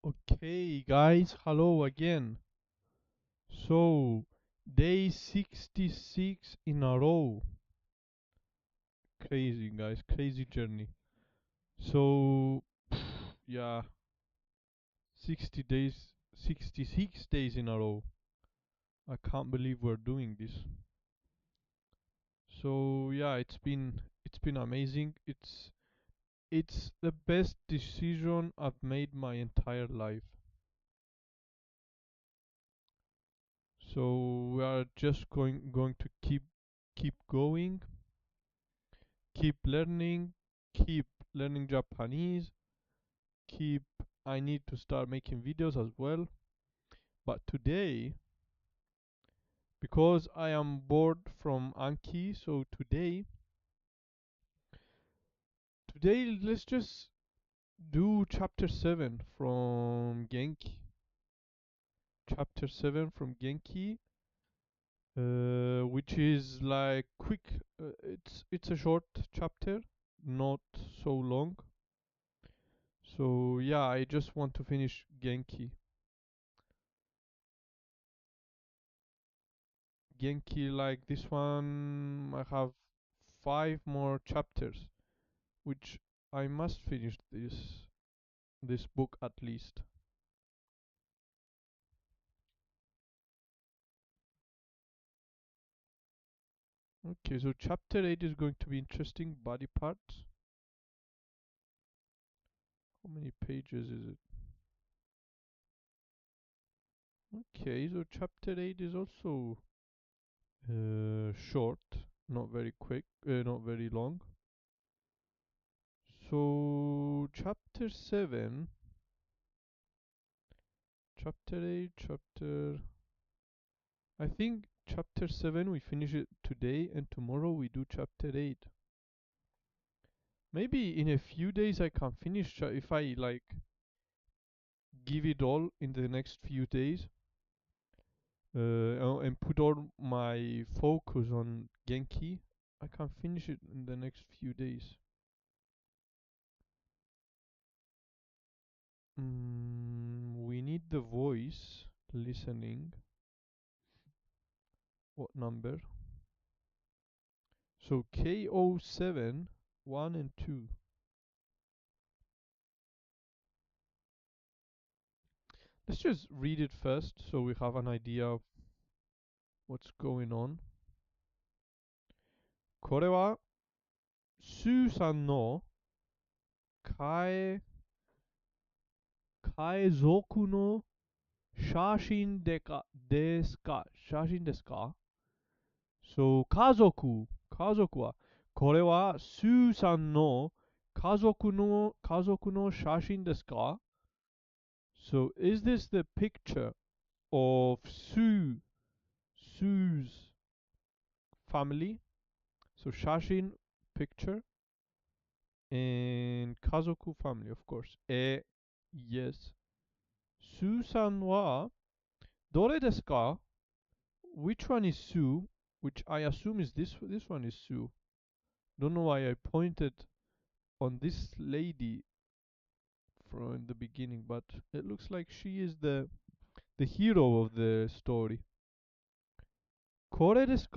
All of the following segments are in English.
Okay, guys, hello again. So, day 66 in a row. Crazy, guys, crazy journey. So, yeah, 60 days, 66 days in a row. I can't believe we're doing this. So, yeah, it's been amazing. It's the best decision I've made my entire life. So, we are just going to keep going, keep keep learning Japanese, keep I need to start making videos as well. But today, because I am bored from Anki, so today let's just do chapter 7 from Genki. Chapter 7 from Genki, which is like quick. It's a short chapter, not so long. So yeah, I just want to finish Genki. Genki, like this one, I have 5 more chapters, which I must finish this book at least. Okay, so chapter 8 is going to be interesting. Body parts. How many pages is it? Okay, so chapter 8 is also short, not very quick, not very long. So chapter 7, chapter 8, chapter I think chapter 7 we finish it today, and tomorrow we do chapter 8. Maybe in a few days I can finish if I like give it all in the next few days, and put all my focus on Genki. I can finish it in the next few days. We need the voice listening. What number? So KO7, 1 and 2. Let's just read it first so we have an idea of what's going on. これはスーさんの海海賊の写真ですか写真ですか？そう、家族は、これはスーさんの家族の写真ですか？ So, is this the picture of Sue's family? So, Shashin, picture, and Kazoku family, of course. Yes. Sue-san wa dore desu ka? Which one is Sue? Which I assume is this one is Sue. Don't know why I pointed on this lady from the beginning, but it looks like she is the hero of the story. これです。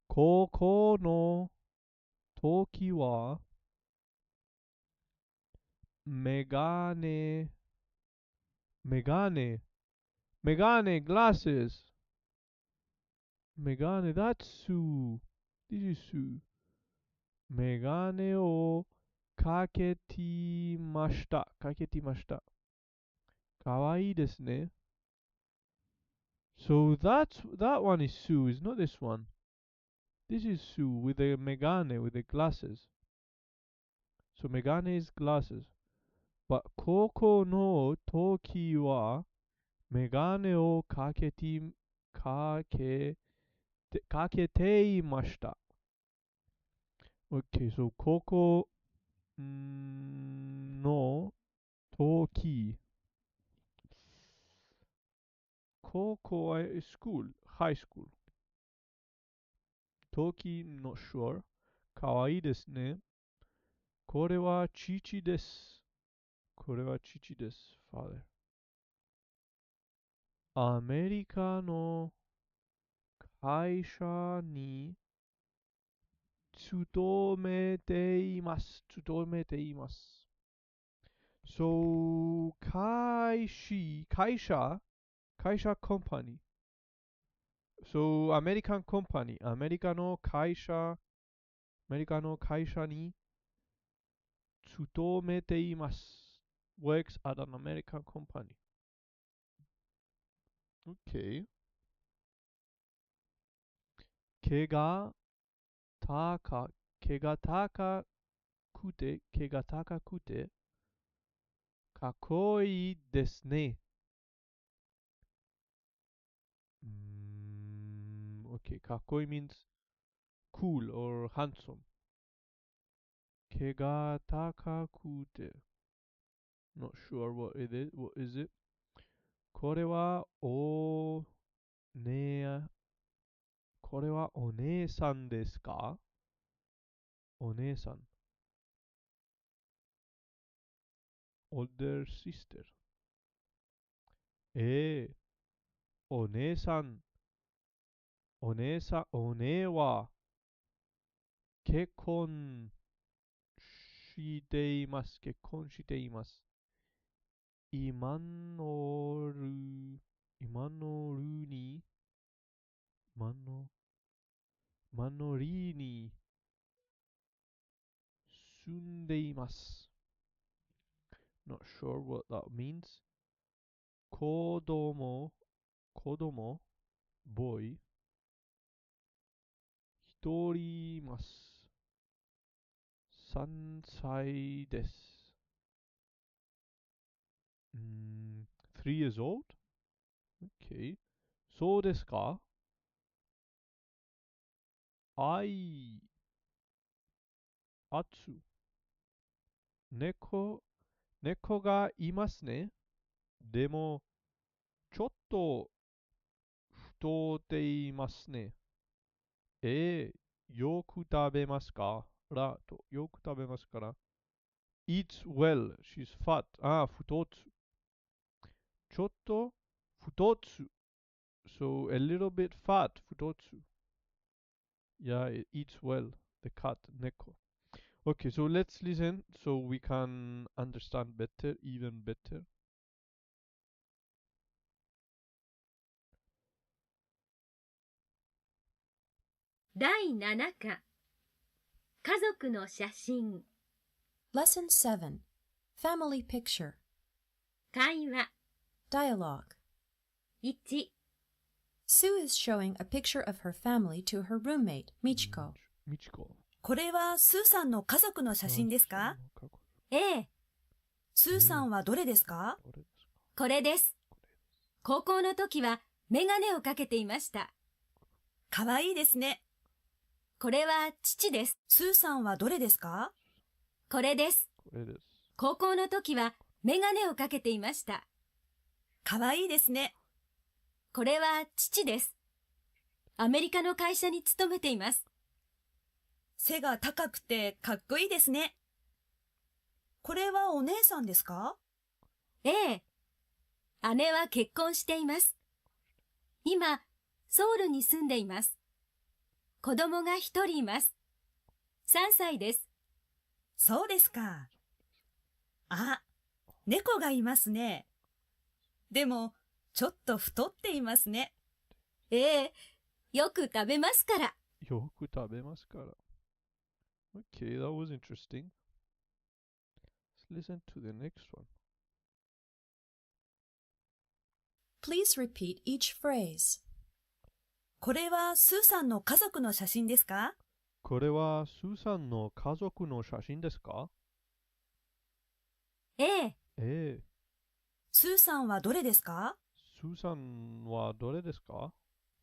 高校の時はメガネ、メガネ、メガネ glasses. メガネ that's Sue. This is Sue. メガネをかけてました。かわいいですね。So that one is Sue, is not this one. This is Sue with the megane, with the glasses. So megane is glasses. But Koko no Toki wa megane o kakete Okay, so Koko no Toki. Koko is school, high school. Toki, not sure. Kawaii desu ne. これは父です。これは父です。father。アメリカの会社に勤めています。勤めています。So, 会社 company. So, アメリカン company. アメリカの会社に勤めています。Works at an American company. Okay. 毛が高、毛が高毛が高くて、かっこいいですね。Okay, かっこいい means cool or handsome. 毛が高くて。Not sure what it is. What is it? これはねこれはお姉さんですか？お姉さん。older sister。えー、お姉さん、お姉は結婚しています。結婚しています。今のる、今のるに、今の、今のりに住んでいます。Not sure what that means. 子供、boy、一人います。3歳です。3 years old? Okay. そうですか？い、あつ。猫、猫がいますね。でも、ちょっと太っていますね。よく食べますからと、よく食べますから。eats well, she's fat. 太つ。ちょっと太つ。So, a little bit fat, 太つ。Yeah, it eats well. The cat, 猫。Okay, so let's listen so we can understand better, even better. 第7課、家族の写真。Lesson 7. Family Picture. 会話。 Dialogue. 1、 Sue is showing a picture of her family to her roommate, Michiko. Michiko. これはスーさんの家族の写真ですか？ええ、スーさんはどれですか？これです。高校の時はメガネをかけていました。かわいいですね。これは父です。スーさんはどれですか？これです。高校の時はメガネをかけていました。かわいいですね。これは父です。アメリカの会社に勤めています。背が高くてかっこいいですね。これはお姉さんですか？ええ。姉は結婚しています。今、ソウルに住んでいます。子供が一人います。3歳です。そうですか。あ、猫がいますね。でも、ちょっと太っていますね。ええ、よく食べますから。よく食べますから。Okay, that was interesting. Let's listen to the next one. Please repeat each phrase. これはスーさんの家族の写真ですか？これはスーさんの家族の写真ですか？ええ、ええ。スーさんはどれですか？スーさんはどれですか？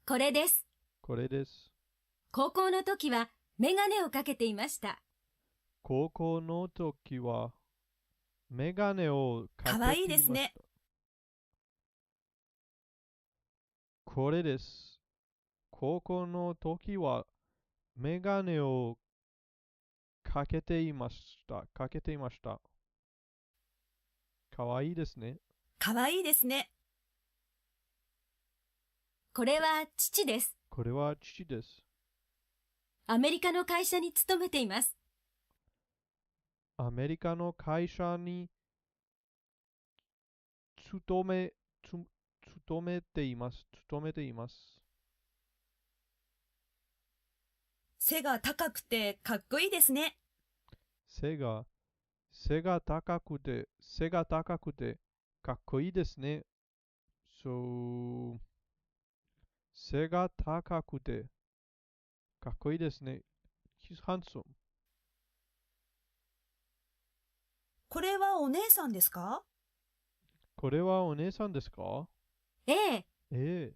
これです。これです。高校の時はメガネをかけていました。高校の時はメガネをかけていました。かわいいですね。これです。高校の時はメガネをかけていました。かけていました。かわいいですね。かわいいですね。これは父です。これは父です。アメリカの会社に勤めています。アメリカの会社に勤め、勤めています。勤めています。背が高くてかっこいいですね。背が、背が高くて、背が高くて、かっこいいですね。So, 背が高くて、かっこいいですね。He's handsome. これはお姉さんですか？これはお姉さんですか？ええ、え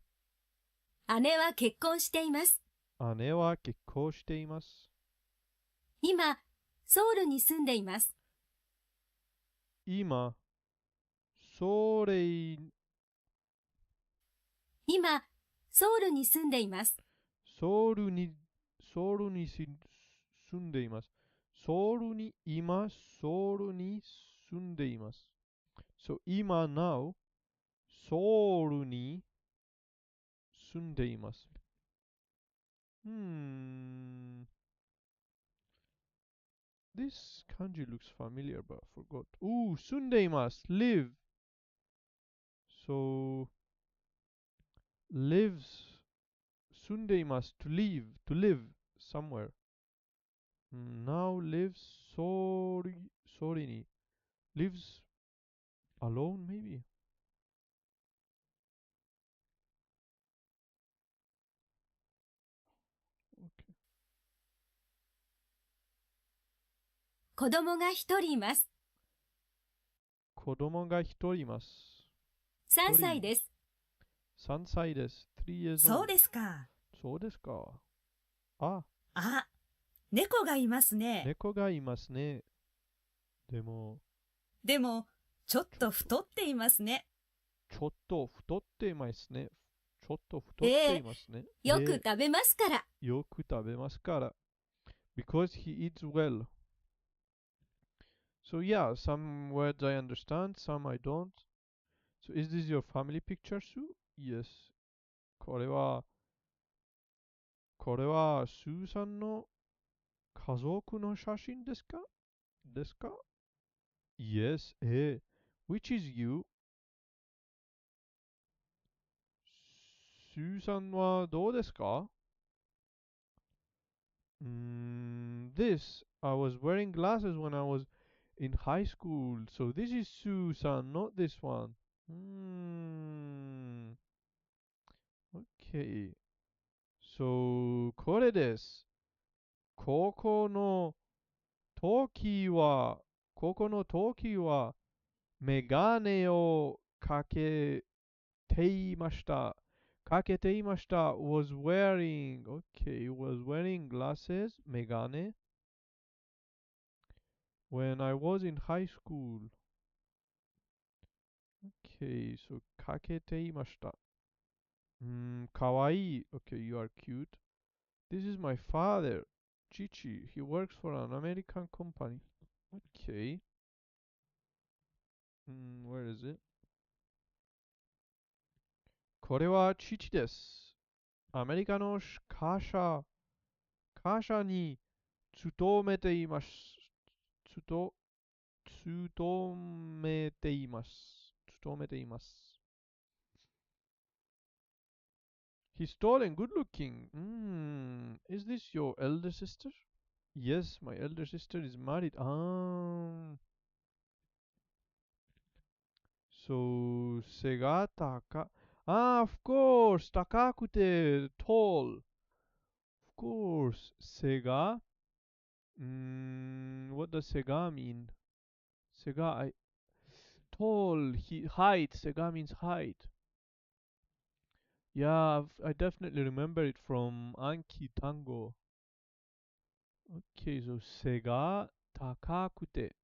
姉は結婚しています。え、姉は結婚しています。今、ソウルに住んでいます。今、それ、今、ソウルに住んでいます。ソウルに、ソウルに住んでいます。ソウルに、今、ソウルに住んでいます。So, 今、now、ソウルに住んでいます。This kanji looks familiar, but I forgot. Ooh, 住んでいます。live. So, lives. 住んでいます。to live. to live somewhere. Now lives. Sorryに。lives alone, maybe? Okay. 子供が一人います。子供が一人います。3歳です。3歳です。3 years そう old. ですか。そうですか。あ、あ、猫がいますね。猫がいますね。でも、でも、ちょっと太っていますね。ちょっと太っていますね。ちょっと太っええ、ていますね。よく食べますから。よく食べますから。Because he eats well. So yeah, some words I understand, some I don't. So is this your family picture, Sue? Yes. これは、これは、スーさんの家族の写真ですか？ですか？ Yes. Which is you? スーさんはどうですか？This, I was wearing glasses when I was in high school. So this is Susan, not this one. Okay. So, これです。高校の時は、高校の時は、メガネをかけていました。かけていました。was wearing, okay, was wearing glasses, メガネ when I was in high school. Okay, so かけていました。かわいい。Okay, you are cute. This is my father, Chichi. He works for an American company. Okay. Where is it? これは父です。アメリカの会社に勤めています。つと、勤めています。勤めています。He's tall and good looking. Is this your elder sister? Yes, my elder sister is married. So, 背が高。of course, 高くて tall. Of course, 背が。what does 背が mean? 背が、tall, height. 背が means height. Yeah, I definitely remember it from Anki Tango. Okay, so 背が高くて。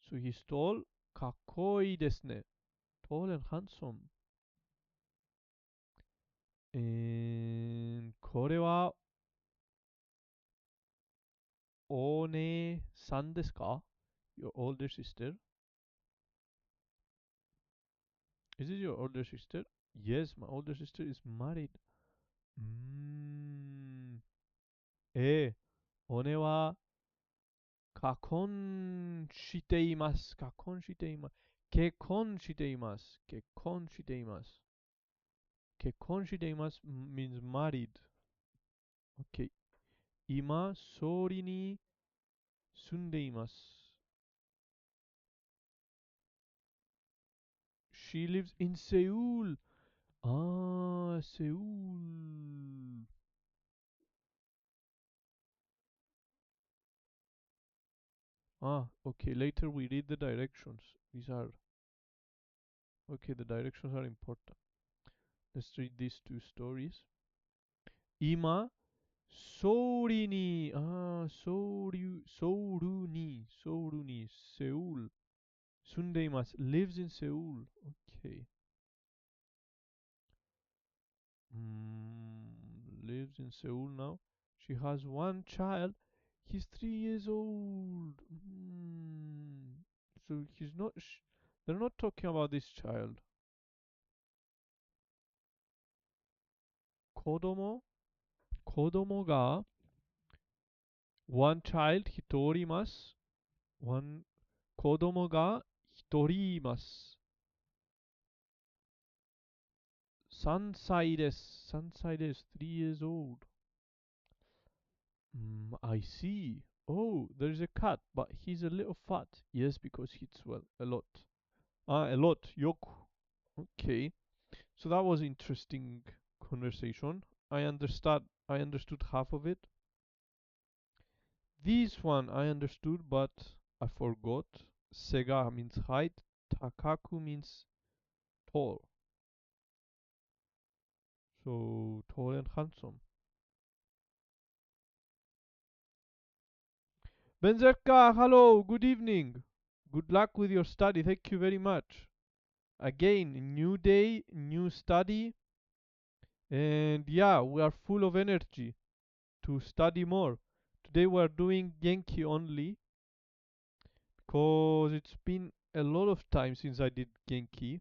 So he's tall. かっこいいですね。tall and handsome. これはお姉さんですか Your older sister? Is it your older sister? Yes, my older sister is married. うーん。お姉は結婚しています。結婚しています。結婚しています。結婚しています。結婚しています means married. Okay. 今、ソウルに住んでいます。She lives in Seoul. セウール。Okay. Later we read the directions. These are okay. The directions are important. Let's read these two stories. 今、ソウルに、ソウルに、セウール、住んでいます。lives in Seoul. Okay. Lives in Seoul now. She has one child. He's 3 years old. So he's not. They're not talking about this child. 子供が one child 一人います。one 子供が一人います。3歳です。3歳です。3 years old. I see. Oh, there's a cat, but he's a little fat. Yes, because he eats well. A lot. A lot. Yoku. Okay. So that was interesting conversation. I understood half of it. This one I understood, but I forgot. Sega means height. Takaku means tall. So tall and handsome. Benzerka, hello, good evening. Good luck with your study. Thank you very much. Again, new day, new study, and yeah, we are full of energy to study more. Today we are doing Genki only because it's been a lot of time since I did Genki,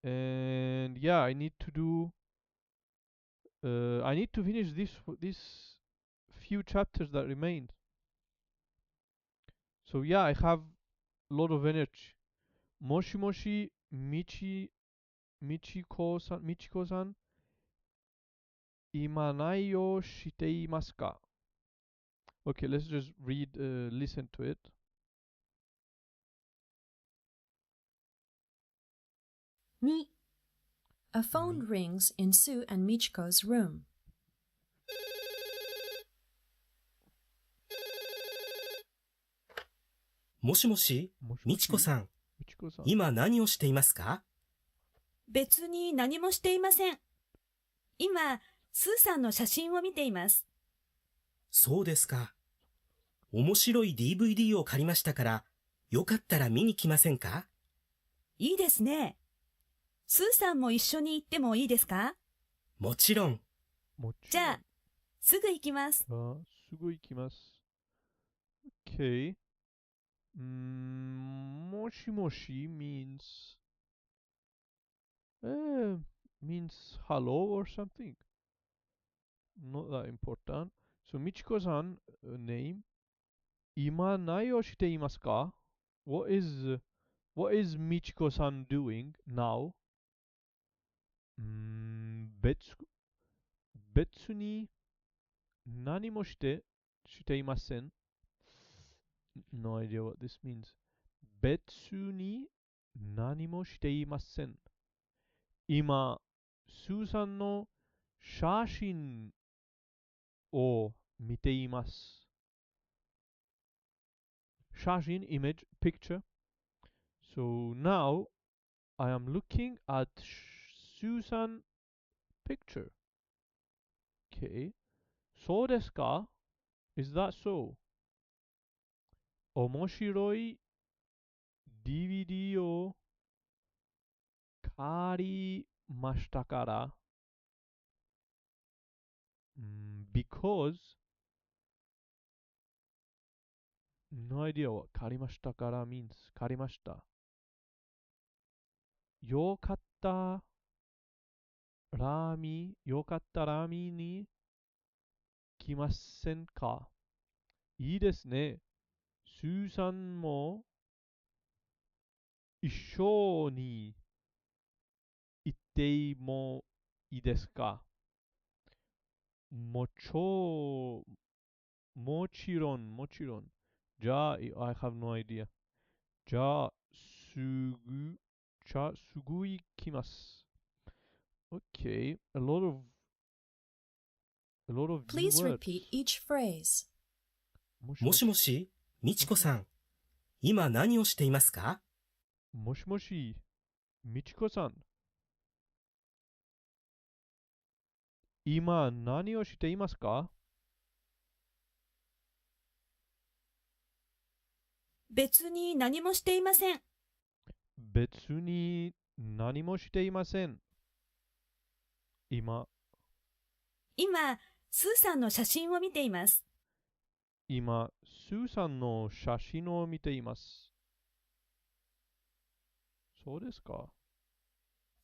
and yeah, I need to finish this few chapters that remained. So yeah, I have a lot of energy. Moshi Moshi Michiko-san, 今何をしていますか? Okay, let's just listen to it. 2、A phone rings in Sue and Michiko's room. もしもし、もしもしみちこさん、みちこさん。今何をしていますか？別に何もしていません。今、スーさんの写真を見ています。そうですか。面白い DVD を借りましたから、よかったら見に来ませんか？いいですね。スーさんも一緒に行ってもいいですか？もちろん。じゃあ、すぐ行きます。すぐ行きます。Okay. もしもし means hello or something. Not that important. So Michiko-san name. 今何をしていますか? What is Michiko-san doing now? 別に何もしていません。No idea what this means. 別に何もしていません。今、スーさんの写真を見ています。写真 image picture. So now I am looking at Susan picture. Okay. そうですか? Is that so? 面白い DVD を借りましたから、because no idea what 借りましたから means 借りました。よかったよかったラーミーに来ませんか？いいですね。スーさんも一緒に行ってもいいですか？もちろもちろん。じゃあ、I have no idea. じゃあ、すぐ行きます。Okay, a lot of new Please words. repeat each phrase. もしもし、みちこさん、今何をしていますか？もしもし、みちこさん。今何をしていますか？別に何もしていません。別に何もしていません。今、今、スーさんの写真を見ています。スーさんの写真を見ています。そうですか。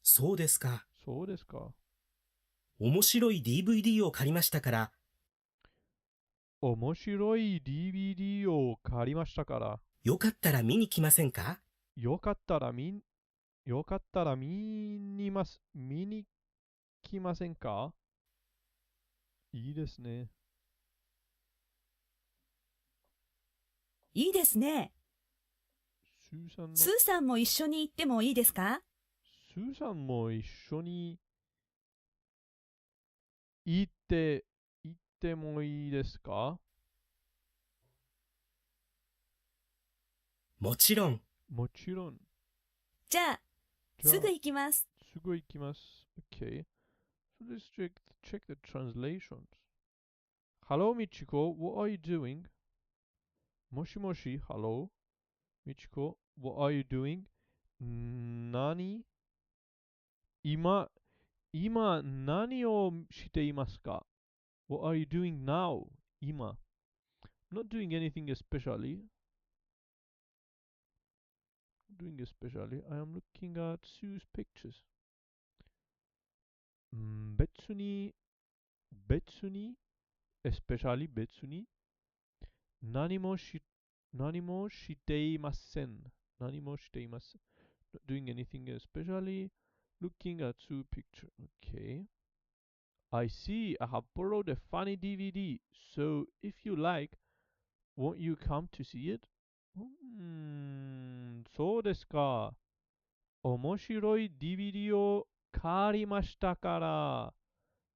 そうですか。そうですか。面白い DVD を借りましたから、面白い DVD を借りましたから、よかったら見に来ませんか？よかったら見に来ませんか？いいですね。いいですね。スーさんも一緒に行ってもいいですか？スーさんも一緒に行ってもいいですか？もちろん。もちろん。じゃあ、じゃあすぐ行きます。すぐ行きます。Okay. So let's check the translations. Hello, Michiko. What are you doing? もしもし Hello, Michiko. What are you doing? 何今何をしていますか？ What are you doing now? 今。Not doing anything especially. Doing especially. I am looking at Sue's pictures. 別に、especially 別に、何もし、何もしていません。何もしていません。Not doing anything especially looking at two pictures. Okay. I see. I have borrowed a funny DVD. So if you like, won't you come to see it? そうですか。面白い DVD を借りましたから。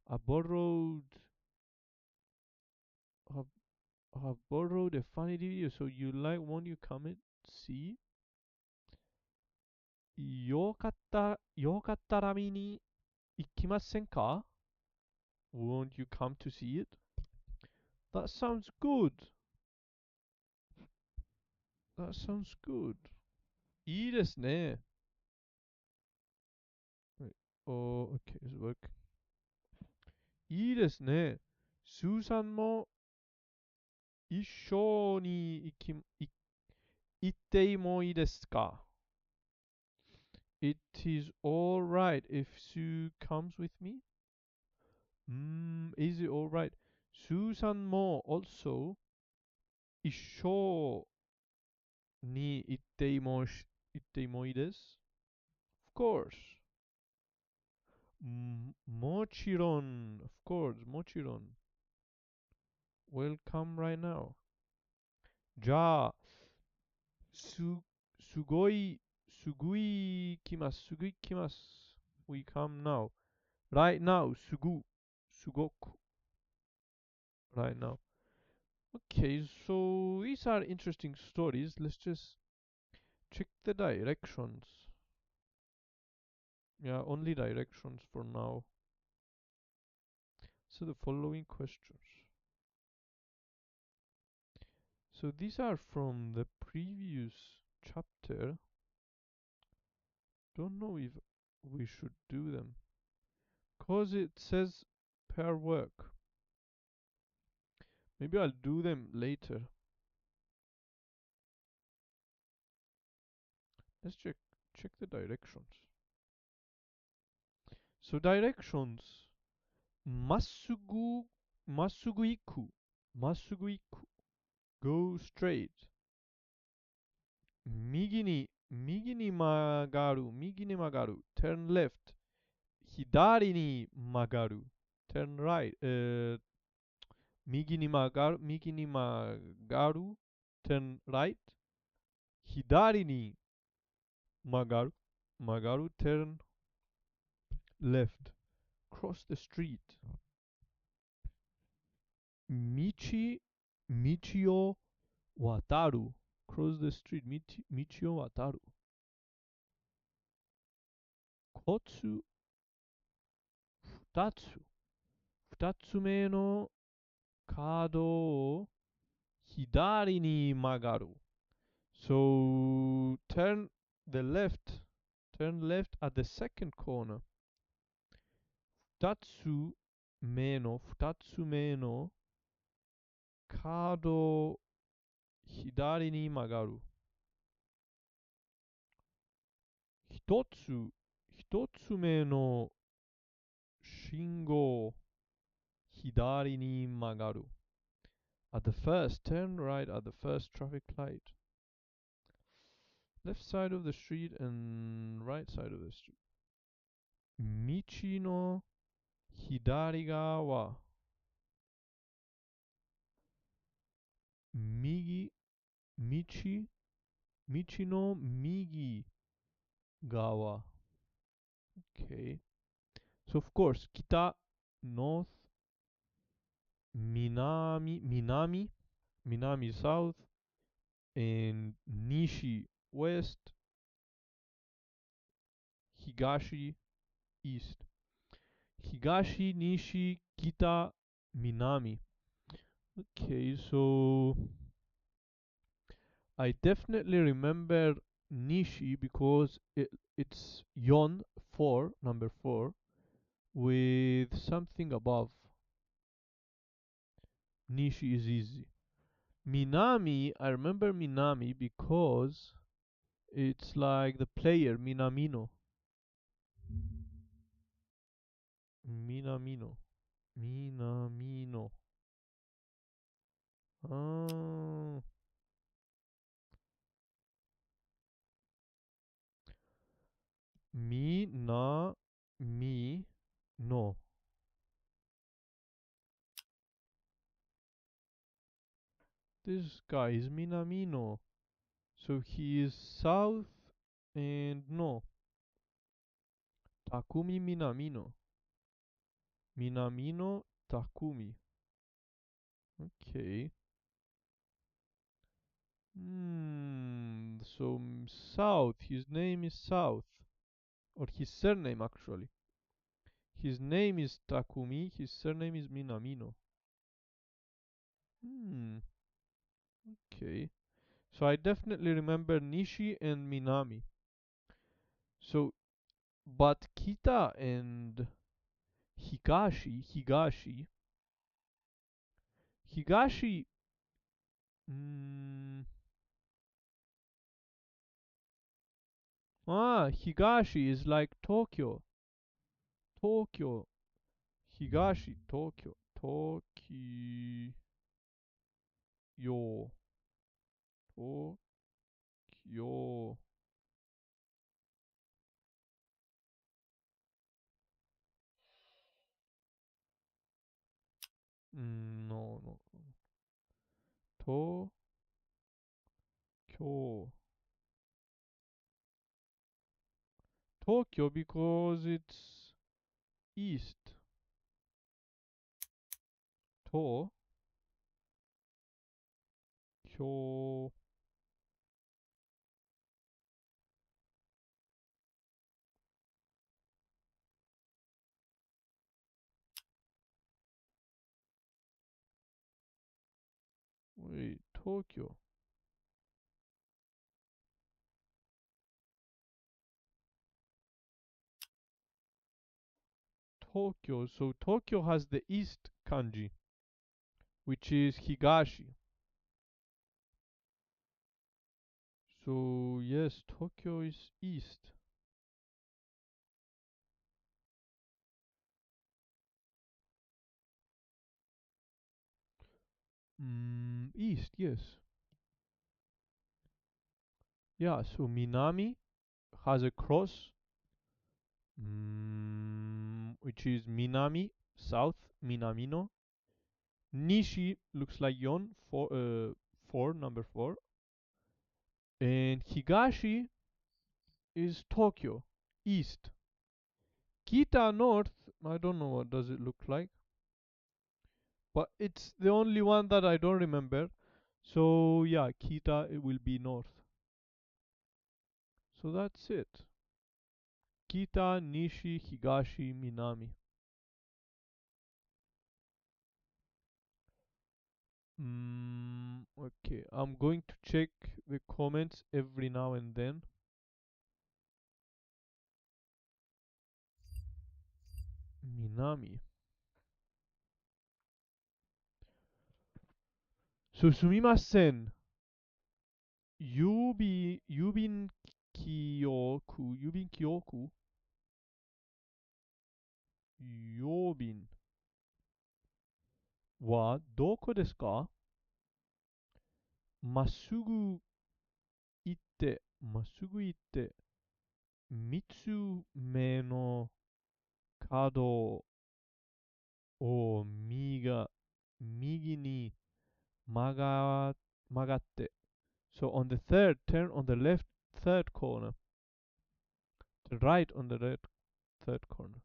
I have, have borrowed a funny DVD. So you like, won't you come and see? よかったら見に行きませんか？ Won't you come to see it? That sounds good. That sounds good. いいですね。Oh, okay, it's work. いいですね。スーさんも一緒に行ってもいいですか？ It is alright if Sue comes with me? Is it alright? スーさんも also 一緒に行ってもいいです。Of course. もちろん。Of course. もちろん。Welcome right now. じゃあ、す、すごい、すぐ行きます。すぐ行きます。We come now. Right now. すごく。Right now. Okay, so these are interesting stories. Let's just check the directions. Yeah, only directions for now. So the following questions. So these are from the previous chapter. Don't know if we should do them. Cause it says pair work. Maybe I'll do them later. Let's check the directions. So directions. まっすぐ、まっすぐ行く。まっすぐ行く。Go straight. 右に曲がる。右に曲がる。Turn left. 左に曲がる。Turn right. 右に曲がる。Turn right. 左に曲がる。Turn left. Cross the street. 道を渡る。Cross the street. 道を渡る。コツ二つ。二つ目の角を左に曲がる。So turn left at the second corner. 二つ目の角を左に曲がる。一つ目の信号左に曲がる。At the first, turn right at the first traffic light. Left side of the street and right side of the street. 道の左側。道の右側。Okay. So of course, 北、north, 南、south, and 西、west, 東、east. 東、西、北、南. Okay, so I definitely remember Nishi because it's Yon 4, number 4, with something above. Nishi is easy. Minami, I remember Minami because it's like the player Minamino. Minamino. Minamino. Ah. No. This guy is Minamino. So he is south and no. Takumi Minamino. Minamino Takumi. Okay. So South. His name is South. Or his surname actually. His name is Takumi. His surname is Minamino. Okay. So I definitely remember Nishi and Minami. So, but Kita and Higashi. Higashi is like Tokyo. Higashi, Tokyo. Tokyo. No. Tokyo. Tokyo because it's east. Kyo. Wait, Tokyo. Tokyo. So Tokyo has the east kanji, which is Higashi. So yes, Tokyo is east. East, yes. Yeah, so Minami has a cross, which is Minami, south, Minamino. Nishi looks like Yon, number 4. And Higashi is Tokyo, east. Kita, north, I don't know what does it look like. But it's the only one that I don't remember. So yeah, Kita, it will be north. So that's it. Kita, Nishi, Higashi, Minami. Okay, I'm going to check the comments every now and then. Minami. So, sumimasen. Yubin kyoku. Yobin はどこですか？まっすぐ行って、三つ目の角を右に曲がって。So on the third, turn on the left third corner. The right on the third corner.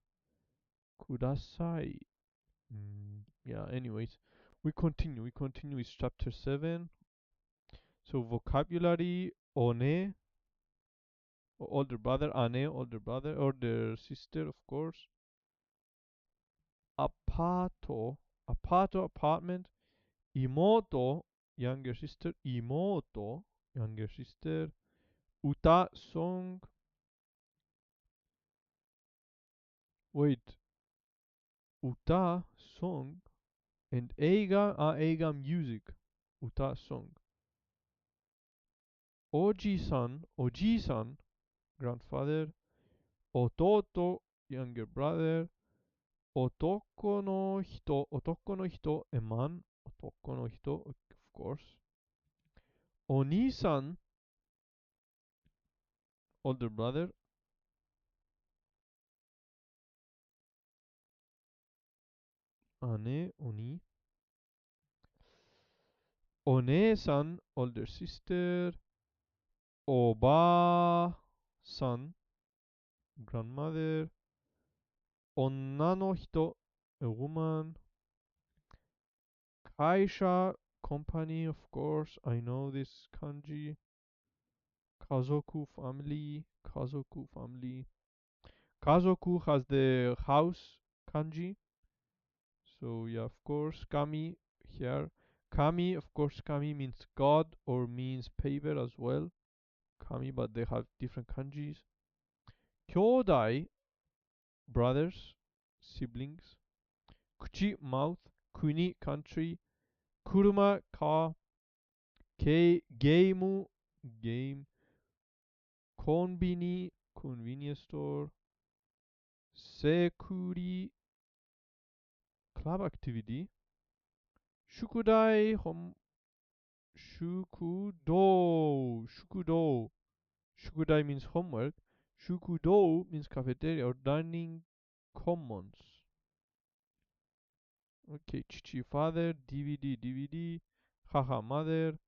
Kudasai. Yeah, anyways. We continue. It's chapter 7. So vocabulary, one, older brother, ane, older brother, older sister, of course. Apartment. Imoto, younger sister. Imoto, younger sister. Uta, song. Wait. Uta, song. And eiga, music. Uta, song. Oji-san, grandfather. Ototo, younger brother. Otoko no hito, a man. Otoko no hito, of course. Oni-san, older brother. Ane, oni. One-san, older sister. Oba-san, grandmother. Onna no hito, a woman. Kaisha, company, of course. I know this kanji. Kazoku, family. Kazoku has the house kanji. So yeah, of course. Kami here. Kami, of course, kami means God or means paper as well. Kami, but they have different kanjis. Kyodai, brothers, siblings. Kuchi, mouth. Kuni, country. Kuruma, car. Game, game. Konbini, convenience store. Sekuri, club activity. Shukudai, Shukudo. Shukudai means homework. Shukudo means cafeteria or dining commons. Okay, Chichi, father. DVD. Haha, mother.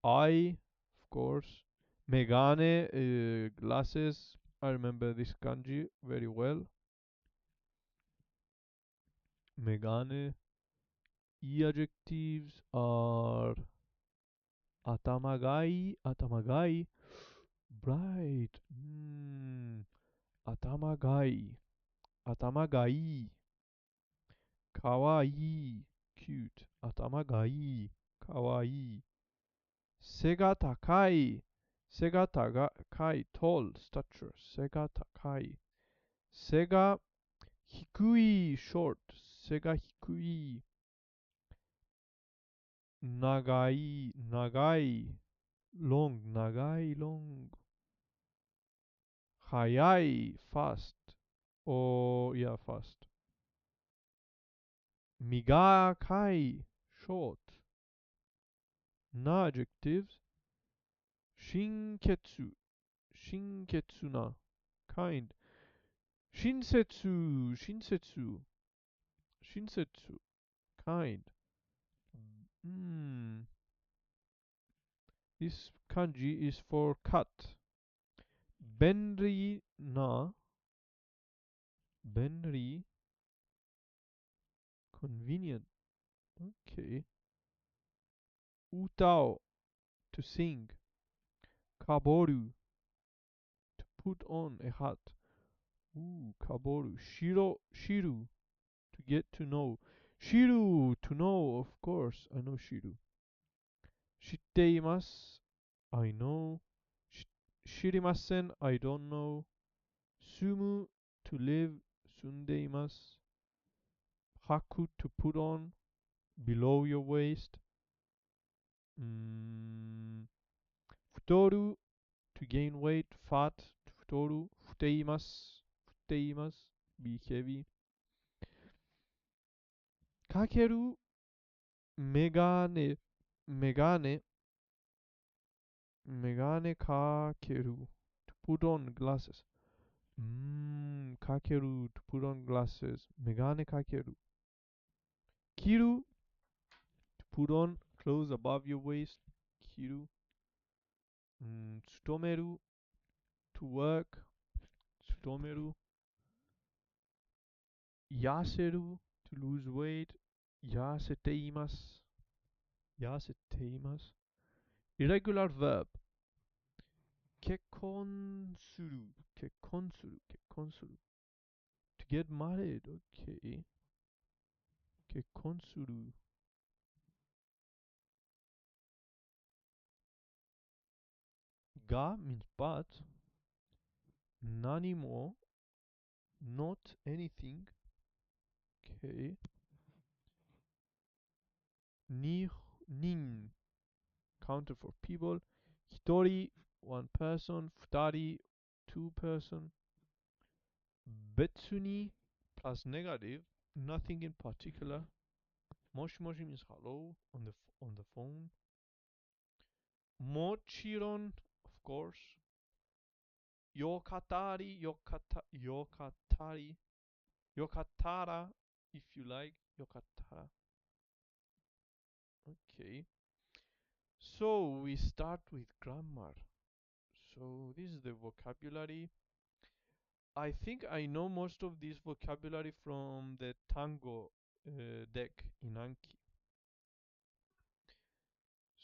Eye, of course. Megane, glasses. I remember this kanji very well. Megane. Adjectives are atamagai. Bright. Atamagai. Kawaii. Cute. Atamagai. Kawaii. Sega takai. Tall. Stature. Sega takai. Sega hikui. Short. Sega hikui. Nagai. long, 長い long. 早い fast. Or, yeah, fast. 短い short. な adjectives. 親切親切な kind. 親切親切親切 kind. This kanji is for cut. 便利な便利 convenient. Okay. 歌う to sing. かぶる to put on a hat. かぶる知る to get to know. 知る to know, of course. I know 知る。知っています。I know. 知りません。I don't know. 住む to live. 住んでいます。履く to put on. Below your waist. 太る to gain weight. Fat. 太る。太います。太います。Be heavy. かけるメガネメガネメガネかける to put on glasses. かける to put on glasses. メガネかける。着る to put on clothes above your waist. 着る。勤める to work. 勤める。痩せる to lose weight. 痩せています。痩せています。irregular verb. 結婚する結婚する結婚する to get married. Okay. 結婚するが means but. 何も not anything. Okay. に人 counted for people. 一人 one person. 二人 two person. 別に plus negative. Nothing in particular. もしもし means hello on the phone. もちろん of course. よかったりよかったよかったりよかったら if you like よかったら okay. So we start with grammar. So this is the vocabulary. I think I know most of this vocabulary from the Tango deck in Anki.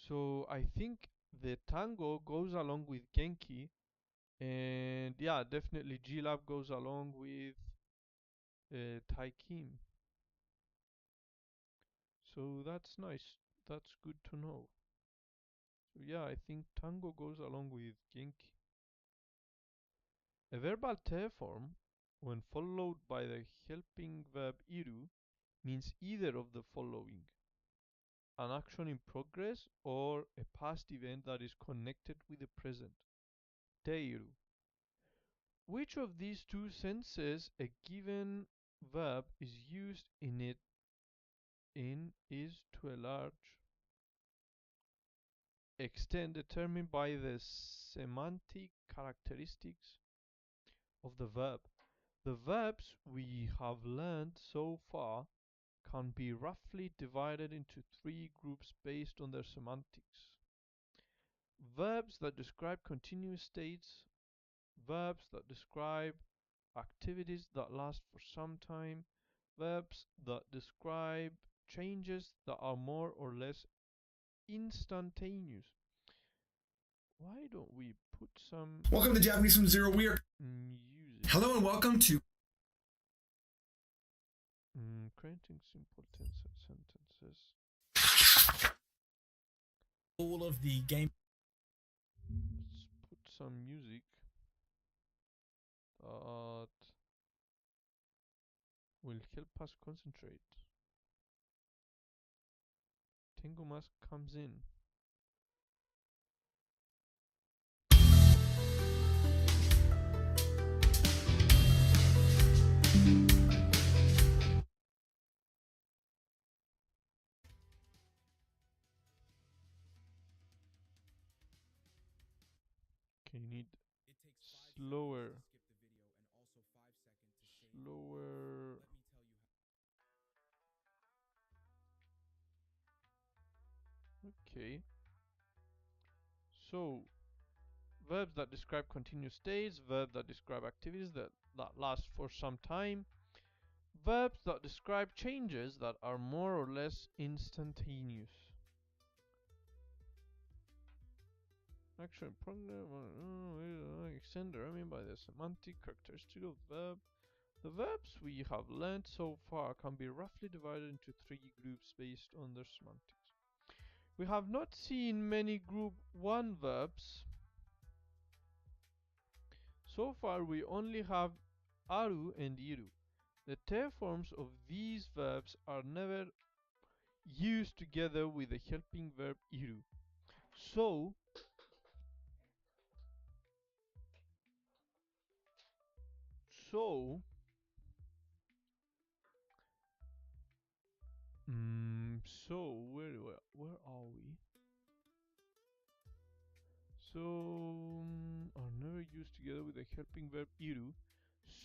So I think the Tango goes along with Genki, and yeah, definitely G-Lab goes along with Taikim. So that's nice. That's good to know. So yeah, I think Tango goes along with Genki. A verbal te form, when followed by the helping verb iru, means either of the following: an action in progress or a past event that is connected with the present. Teiru. Which of these two senses a given verb is used in is to a large extent determined by the semantic characteristics of the verb. The verbs we have learned so far can be roughly divided into three groups based on their semantics: verbs that describe continuous states, verbs that describe activities that last for some time, verbs that describe changes that are more or less instantaneous. Why don't we put some Welcome to Japanese from Zero. We are music? hello and welcome to Creating simple sentences. all of the game. Let's put some music that will help us concentrate. Tengu Mask comes in. You need slower. Slower. Okay. So, verbs that describe continuous states, verbs that describe activities that last for some time, verbs that describe changes that are more or less instantaneous. Action program extender. I mean by the semantic characteristic of verb. The verbs we have learned so far can be roughly divided into 3 groups based on their semantics. We have not seen many group 1 verbs. So far we only have aru and iru. The te forms of these verbs are never used together with the helping verb iru. So where are we? So are never used together with the helping verb iru.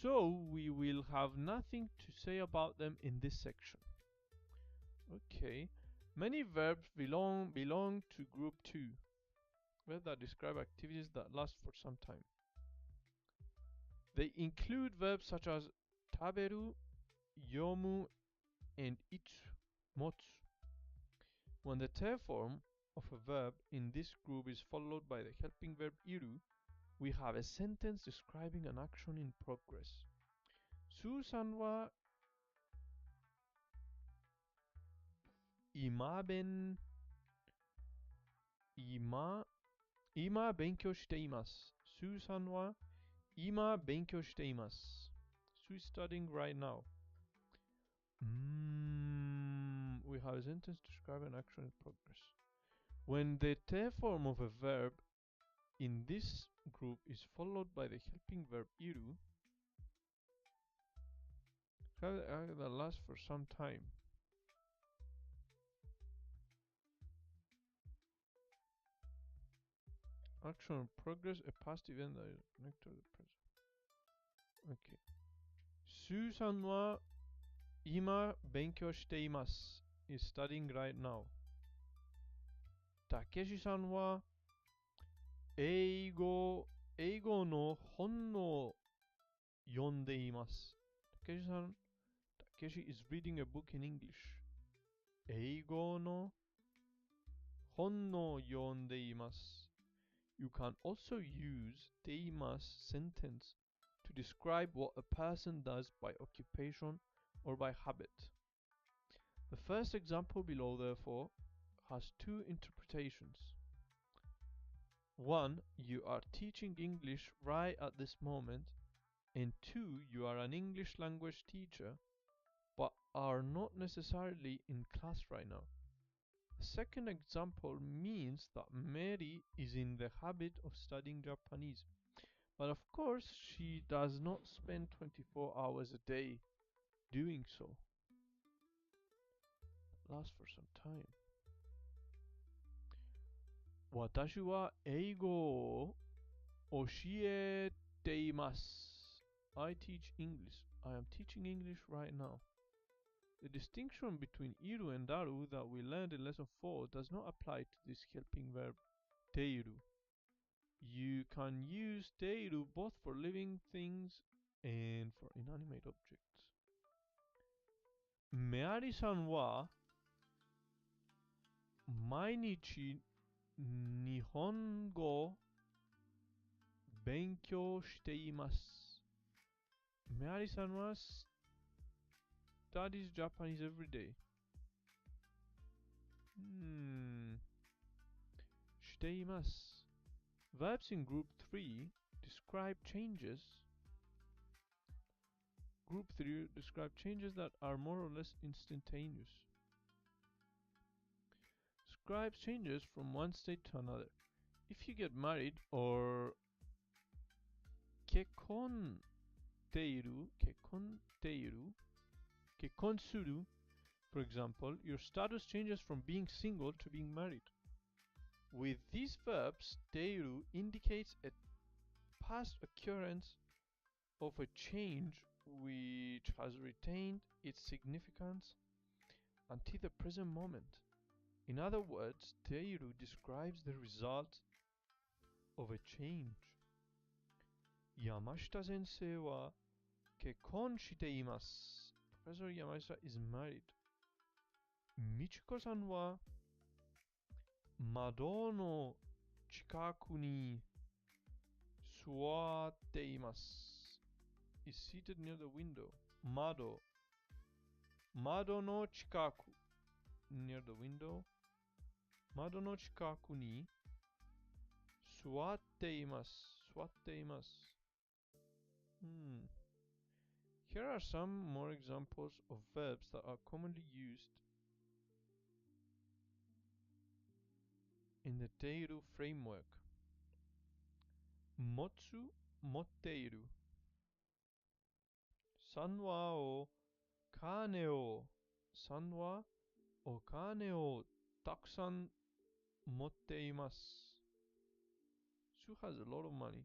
So we will have nothing to say about them in this section. Okay. Many verbs belong to group 2. Verbs that describe activities that last for some time. They include verbs such as taberu, yomu, and itsu, motsu. When the te form of a verb in this group is followed by the helping verb iru, we have a sentence describing an action in progress. Suu-san wa ima benkyou shite imasu. Suu-san wa ima benkyou shite imasu. Sue is studying right now. We have a sentence describing an action in progress. When the te form of a verb in this group is followed by the helping verb iru, that lasts for some time. Action in progress, a past event that is connected to the present. Okay. Suu-san wa ima benkyou shite imasu. Is studying right now. Takeshi-san wa eigo no hon o yonde imasu. Takeshi is reading a book in English. Eigo no hon o yonde imasu. You can also use deimasu sentence to describe what a person does by occupation or by habit. The first example below, therefore, has 2 interpretations. 1. You are teaching English right at this moment, and 2. You are an English language teacher, but are not necessarily in class right now. The second example means that Mary is in the habit of studying Japanese, but of course she does not spend 24 hours a day doing so. Last for some time. Watashi wa eigo o oshiete imasu. I teach English. I am teaching English right now. The distinction between iru and aru that we learned in lesson 4 does not apply to this helping verb teiru. You can use teiru both for living things and for inanimate objects. Meari-san wa mainichi Nihongo benkyou shite imasu. Meari-san wa studies Japanese every day. Shite imasu. Verbs in group 3 describe changes. Group 3 describe changes that are more or less instantaneous. Describes changes from one state to another. If you get married or kekkon suru, for example, your status changes from being single to being married. With these verbs, teiru indicates a past occurrence of a change which has retained its significance until the present moment. In other words, teiru describes the result of a change. Yamashita sensei wa kekkon shite imasu. Professor Yamashita is married. Michiko-san wa mado no chikaku ni suwatte imasu. Is seated near the window. Mado no chikaku, near the window. Mado no chikaku ni suwatte imasu. Here are some more examples of verbs that are commonly used in the teiru framework. Motsu, motteiru. San wa o kane o. San wa o kane o takusan motte imasu. Sue has a lot of money.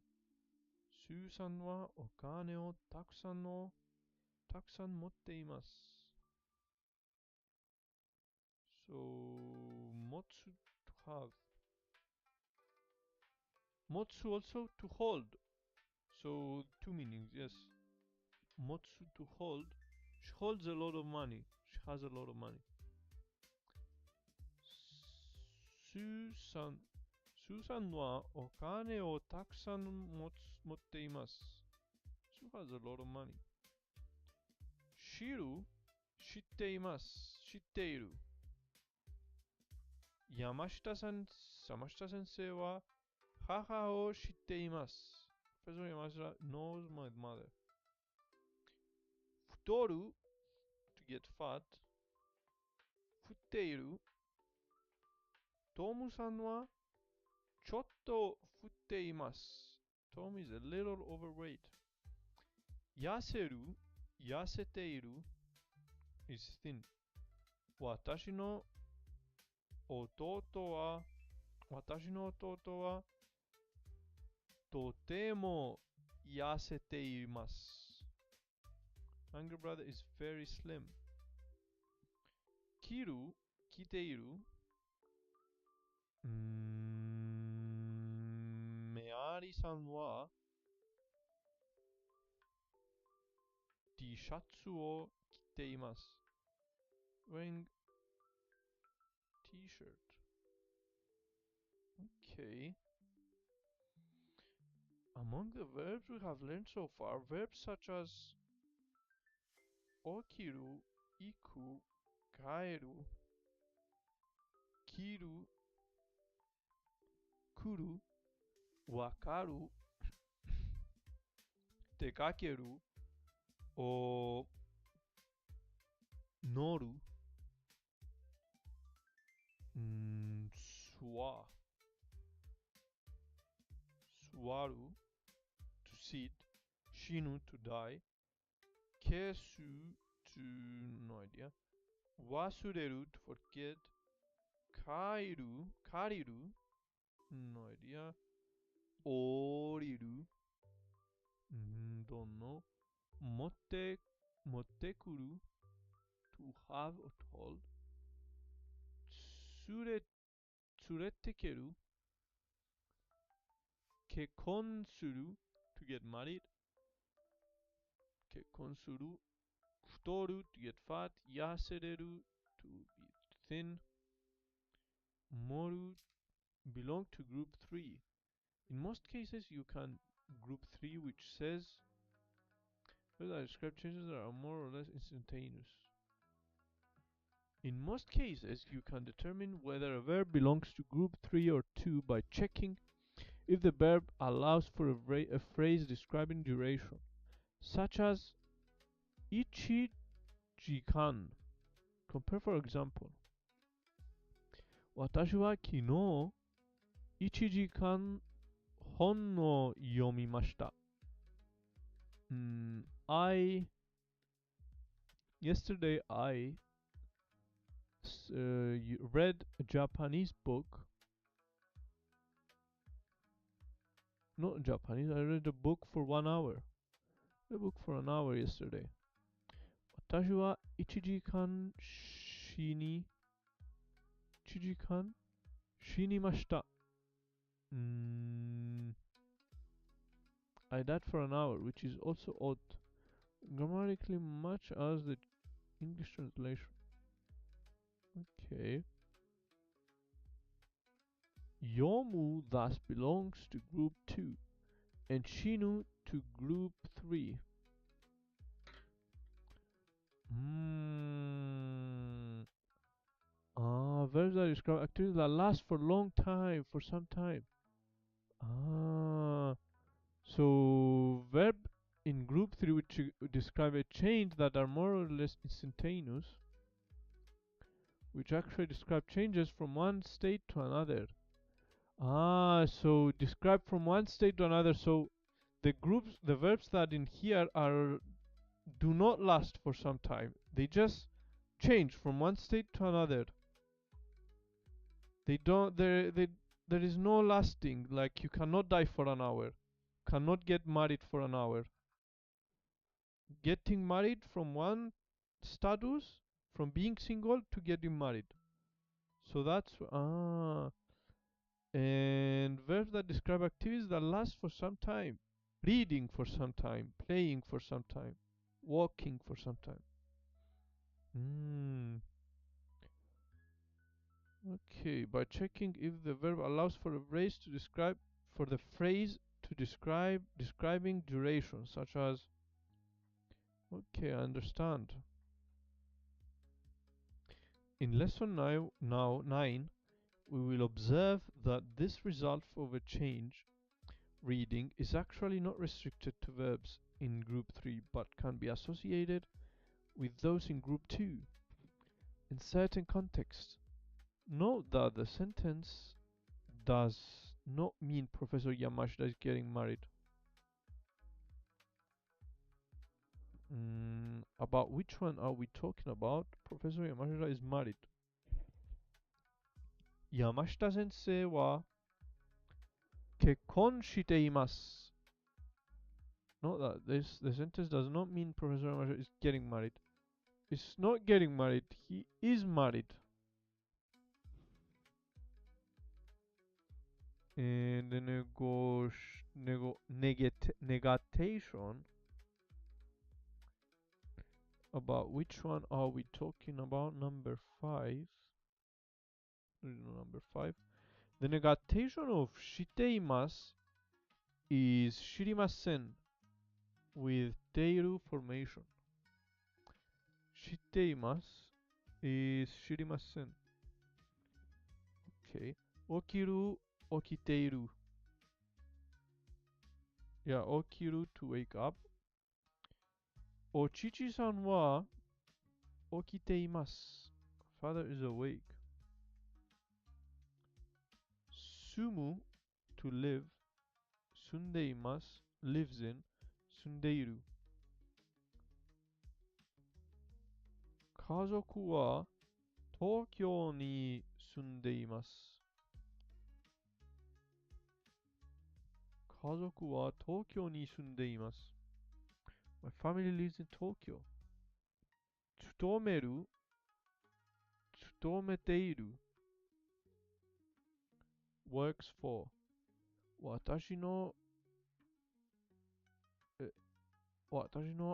Sue-san wa o kane o takusan motte imasu. So, motsu, to have. Motsu also to hold. So, two meanings, yes. Motsu to hold. She holds a lot of money. She has a lot of money. Susan wa o kane o takusan motte imasu. Sue has a lot of money. Shiru, shitte imasu. Shitteiru. Yamashita sensei wa haha o shitte imasu. Professor Yamashita knows my mother. Futoru, to get fat. Futteiru. Tomu-san wa chotto futte imasu. Tom is a little overweight. Yaseru, yaseteiru is thin. Watashi no ototo wa totemo yasete imasu. My younger brother is very slim. Kiru, kiteiru. Meari-san wa T-shatsu o kite imasu. Wearing t-shirt. Okay. Among the verbs we have learned so far, verbs such as okiru, iku, kaeru, kiru, kuru, wakaru, tekakeru, o noru, suwaru, to sit, shinu, to die, kesu, to, no idea, wasureru, to forget, kariru, no idea, oriru, don't know, mottekuru, to have or to hold, tsurettekeru, kekkon suru, to get married, kekkon suru, futoru, to get fat, yasereru, to be thin, moru, belong to group 3. In most cases you can group 3, which says whether I describe changes that are more or less instantaneous. In most cases you can determine whether a verb belongs to group 3 or 2 by checking if the verb allows for a phrase describing duration, such as ichijikan. Compare, for example, watashi wa kino 1時間本を読みました。Yesterday I read a Japanese book Not Japanese. I read a book for 1 hour. A book for an hour yesterday. 私は1時間死にました。I died for an hour, which is also odd. Grammatically much as the English translation. Okay. Yomu thus belongs to group 2 and Shinu to group 3. Verbs that describe activities that last for a long time, for some time. So verb in group 3 which describe a change that are more or less instantaneous, which actually describe changes from one state to another. So describe from one state to another. So the verbs that in here do not last for some time. They just change from one state to another. There is no lasting, like you cannot die for an hour, cannot get married for an hour. Getting married from one status, from being single to getting married. So that's and verbs that describe activities that last for some time. Reading for some time, playing for some time, walking for some time. Okay, by checking if the verb allows for a phrase to describe describing duration, such as. Okay, I understand. In lesson 9, we will observe that this result of a change, reading, is actually not restricted to verbs in group 3, but can be associated with those in group 2 in certain contexts. Note that the sentence does not mean Professor Yamashita is getting married. About which one are we talking about? Professor Yamashita is married. Yamashita sensei wa kekkon shite imasu. Note that the sentence does not mean Professor Yamashita is getting married. It's not getting married, he is married. And the negation. About which one are we talking about? Number 5. Number 5. The negation of shiteimasu is shirimasen with teiru formation. Shiteimasu is shirimasen. Okay. Okiru, okiteiru. Yeah, okiru to wake up. Ochichi-san wa okiteimasu. Father is awake. Sumu to live. Sundeimasu lives in. Sundeiru. Kazoku wa Tokyo ni sundeimasu. Kazoku wa Tokyo ni sundeimasu. My family lives in Tokyo. Tsutomeru, tsutometeiru. Works for. Watashi no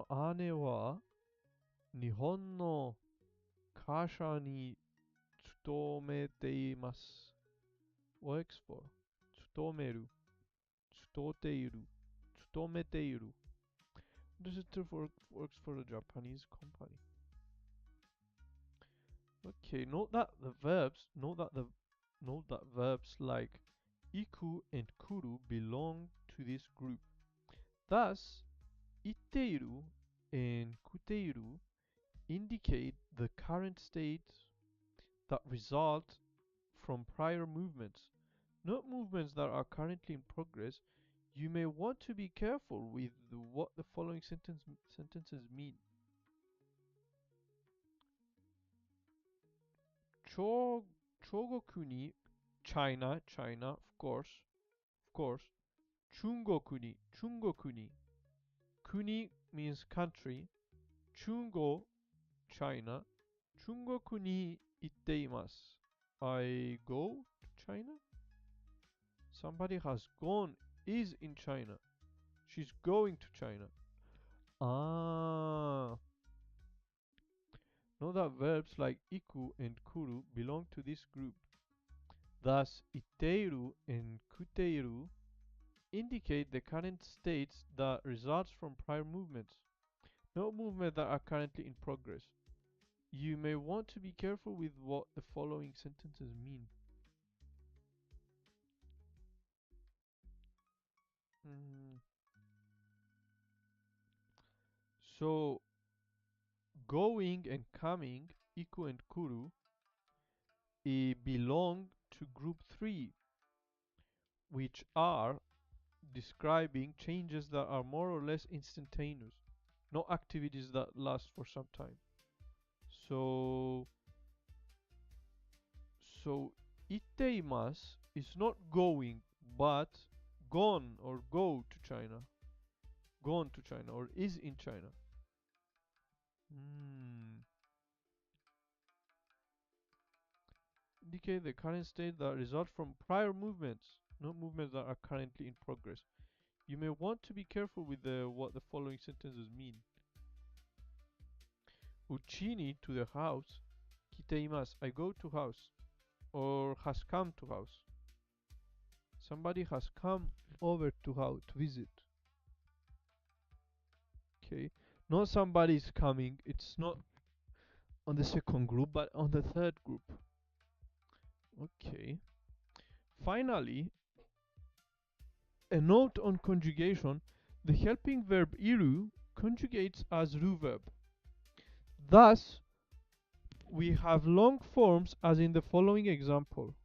ane wa Nihon no kasha ni tsutometeimasu. Works for. Tsutomeru, tsutoteiru, tsutometeiru. This is works for a Japanese company. Okay, note that verbs like iku and kuru belong to this group. Thus, itteiru and kuteiru indicate the current state that result from prior movements, not movements that are currently in progress. You may want to be careful with what the following sentences mean. Chogoku ni China, of course. 중고ku ni, chungoku ni. Kuni means country. Chungo, China. Chungoku ni itteimasu. I go to China? Somebody has gone, is in China. She's going to China. Ah. Note that verbs like iku and kuru belong to this group. Thus, itteiru and kuteiru indicate the current states that results from prior movements, not movements that are currently in progress. You may want to be careful with what the following sentences mean. So, going and coming, iku and kuru, belong to group 3, which are describing changes that are more or less instantaneous, not activities that last for some time. So itteimasu is not going, but gone or go to China. Gone to China or is in China. Indicate the current state that result from prior movements, not movements that are currently in progress. You may want to be careful with what the following sentences mean. Uchini, to the house. Kiteimasu, I go to house. Or has come to house. Somebody has come over to house to visit. Okay. Not somebody is coming. It's not on the second group, but on the third group. Okay. Finally, a note on conjugation. The helping verb iru conjugates as ru verb. Thus, we have long forms as in the following example.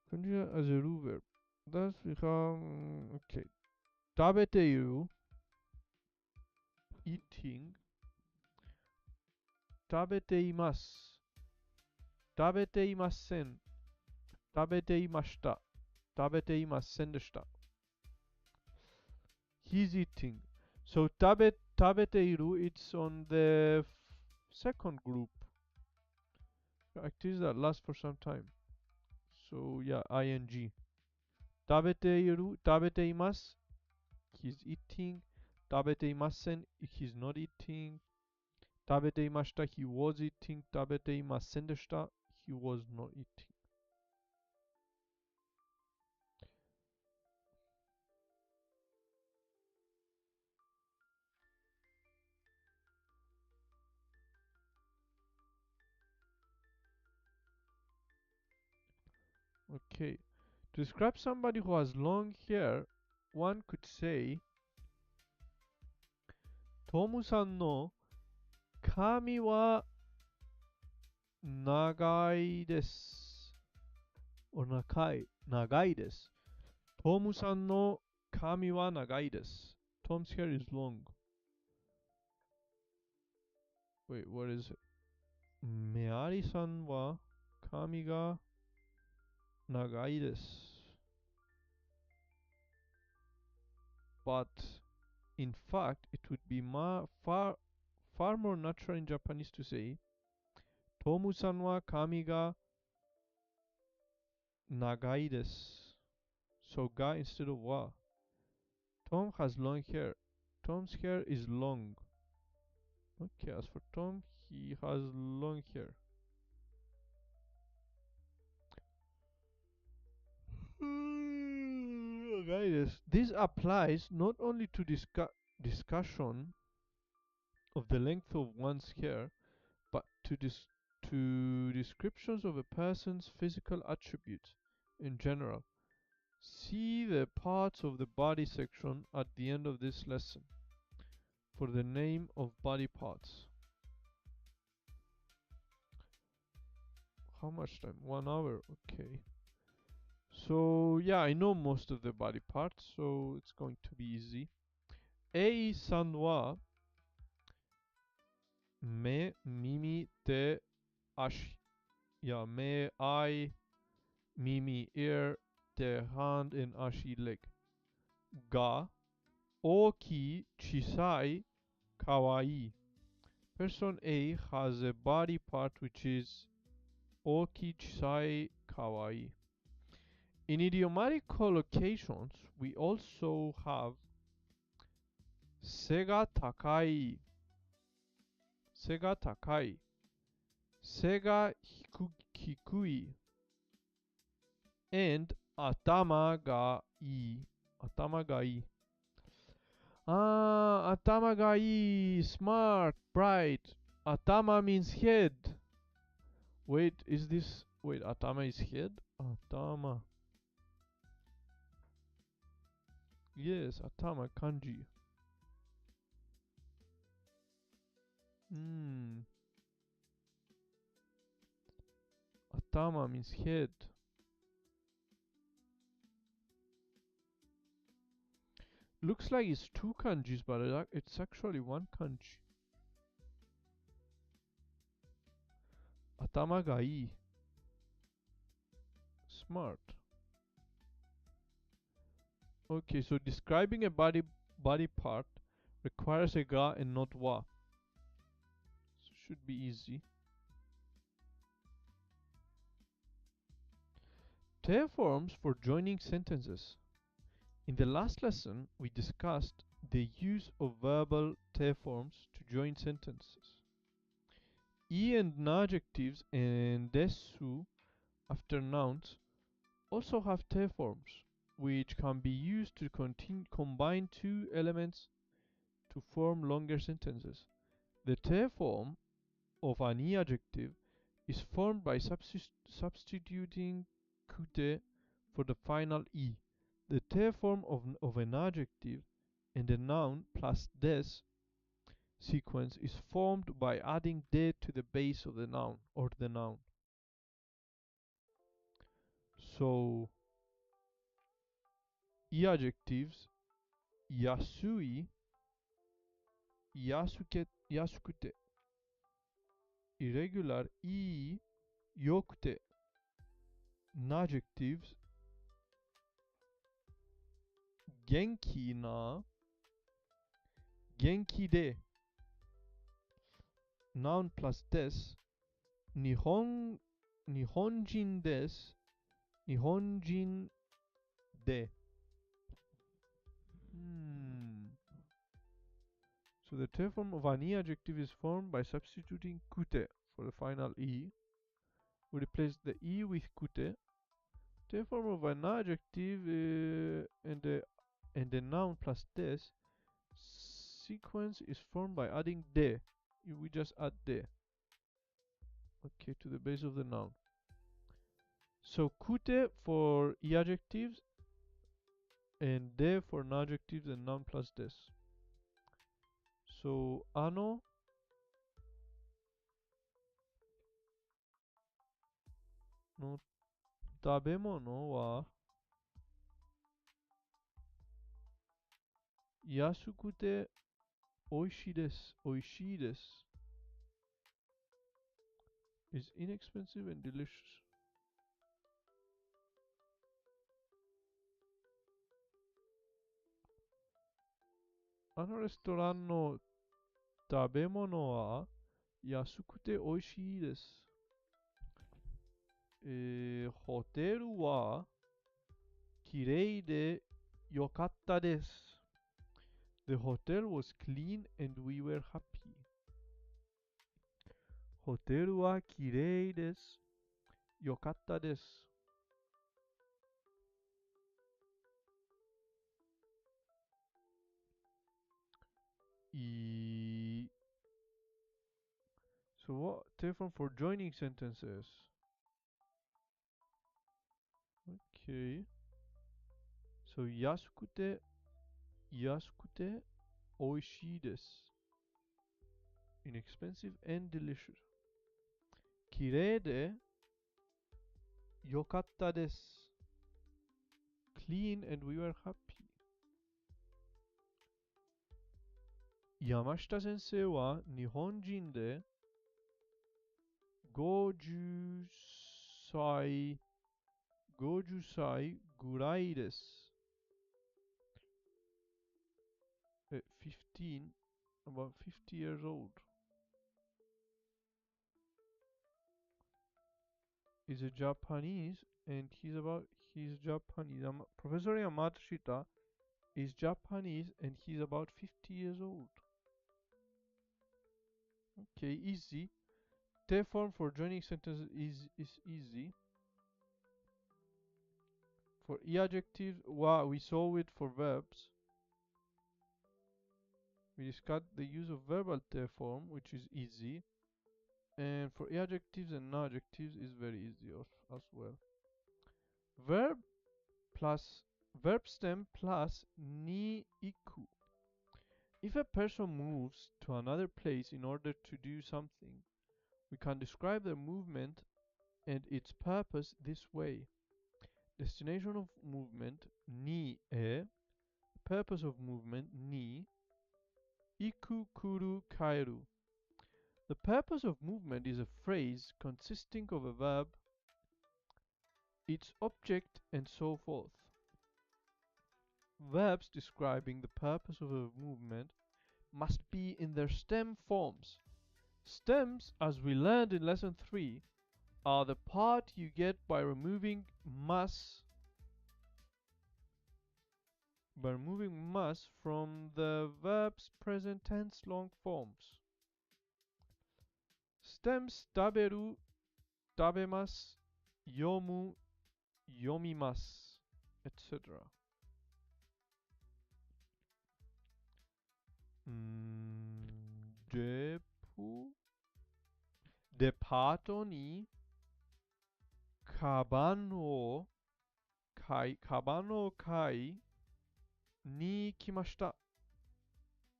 Conjugate as a ru verb. Thus, we have, okay. Tabeteiru, eating. Tabeteimasu, tabeteimasen, tabeteimashita, tabeteimasen deshita. He's eating. So tabeteiru, it's on the second group. Activities that last for some time. So yeah, ing. Tabeteiru, tabeteimasu, he's eating. Tabeteimasen, he's not eating. Tabeteimashita, he was eating. Tabeteimasen deshita, he was not eating. Okay. To describe somebody who has long hair, one could say, Tomu-san no kami wa nagai desu. Or nagai desu. Tomu-san no kami wa nagai desu. Tom's hair is long. Wait, what is it? Meari-san wa kami ga nagai desu. But in fact, it would be far more natural in Japanese to say Tomu-san wa kami ga nagai desu. So ga instead of wa. Tom has long hair. Tom's hair is long. Okay, as for Tom, he has long hair. This applies not only to discussion of the length of one's hair, but to descriptions of a person's physical attributes in general. See the parts of the body section at the end of this lesson for the name of body parts. How much time? 1 hour. Okay. So yeah, I know most of the body parts, so it's going to be easy. Ei-san wa me, mimi, te, ashi. Yeah, me, eye, 耳 ear 手 hand and 足 leg が大きい小さいかわいい Person A has a body part which is 大きい小さいかわいい In idiomatic collocations, we also have 背が高い背が高い背が低い and 頭がいい頭がいい頭がいい smart, bright 頭 means head wait, is this wait, 頭 is head? 頭 yes, 頭漢字頭 means head looks like it's two kanjis but it's actually one kanji 頭がいい smart okay so describing a body part requires a ga and not wa so should be easy te forms for joining sentences in the last lesson we discussed the use of verbal te forms to join sentences e and na adjectives and desu after nouns also have te forms which can be used to combine two elements to form longer sentences. The te form of an e adjective is formed by substituting kute for the final e. The te form of an adjective and a noun plus des sequence is formed by adding de to the base of the noun or the noun. So, e adjectives yasui, yasukute, irregular e, yokute, adjectives genki na, genki de, noun plus des, nihonjin des, nihonjin de. So the te form of an e adjective is formed by substituting kute for the final e. We replace the e with kute. Te form of an adjective and the noun plus des sequence is formed by adding de. We just add de. Okay, to the base of the noun. So kute for e adjectives and de for adjectives and noun plus des. So, の食べ物は安くて美味しいです。美味しいです。is inexpensive and delicious. あのレストランの食べ物は安くて美味しいです。ホテルはきれいでよかったです。The hotel was clean and we were happy. ホテルはきれいです。よかったです。So what different for joining sentences? Okay. So 安くて美味しいです。Inexpensive and delicious. きれいでよかったです。Clean and we were happy. 山下先生は日本人で50歳50歳ぐらいです。15, about 50 years old. Is a Japanese and he's Japanese. Professor Yamashita is Japanese and he's about 50 years old. Okay, easy. Te form for joining sentences is easy. For adjectives, wow, we saw it for verbs. We discussed the use of verbal te form, which is easy. And for adjectives and adjectives is very easy as well. Verb stem plus ni iku. If a person moves to another place in order to do something, we can describe their movement and its purpose this way. Destination of movement ni e, purpose of movement ni, iku kuru kairu. The purpose of movement is a phrase consisting of a verb, its object, and so forth. Verbs describing the purpose of a movement must be in their stem forms. Stems, as we learned in lesson 3, are the part you get by removing mas from the verb's present tense long forms. Stems taberu, tabemasu, yomu, yomimasu, etc. Depato ni kaban o kai ni kimashita.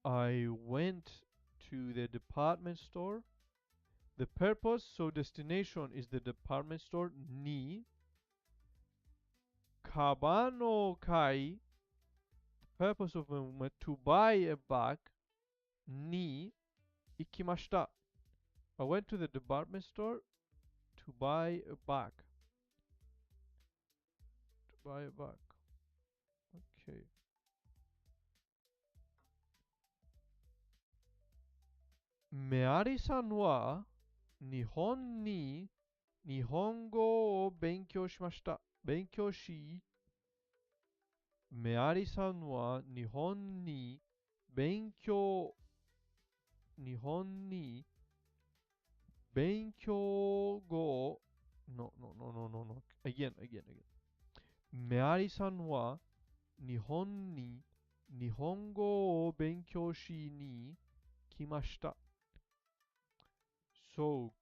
I went to the department store. The purpose, so destination, is the department store ni. Kaban o kai, purpose of movement, to buy a bag, ni ikimashita. I went to the department store to buy a bag. Okay. Meari-san wa Nihon ni Nihongo o benkyou shimashita. Meari-san wa Nihon ni benkyou go. No. Again. Meari-san wa Nihon ni Nihongo o benkyou shi ni kimashita. So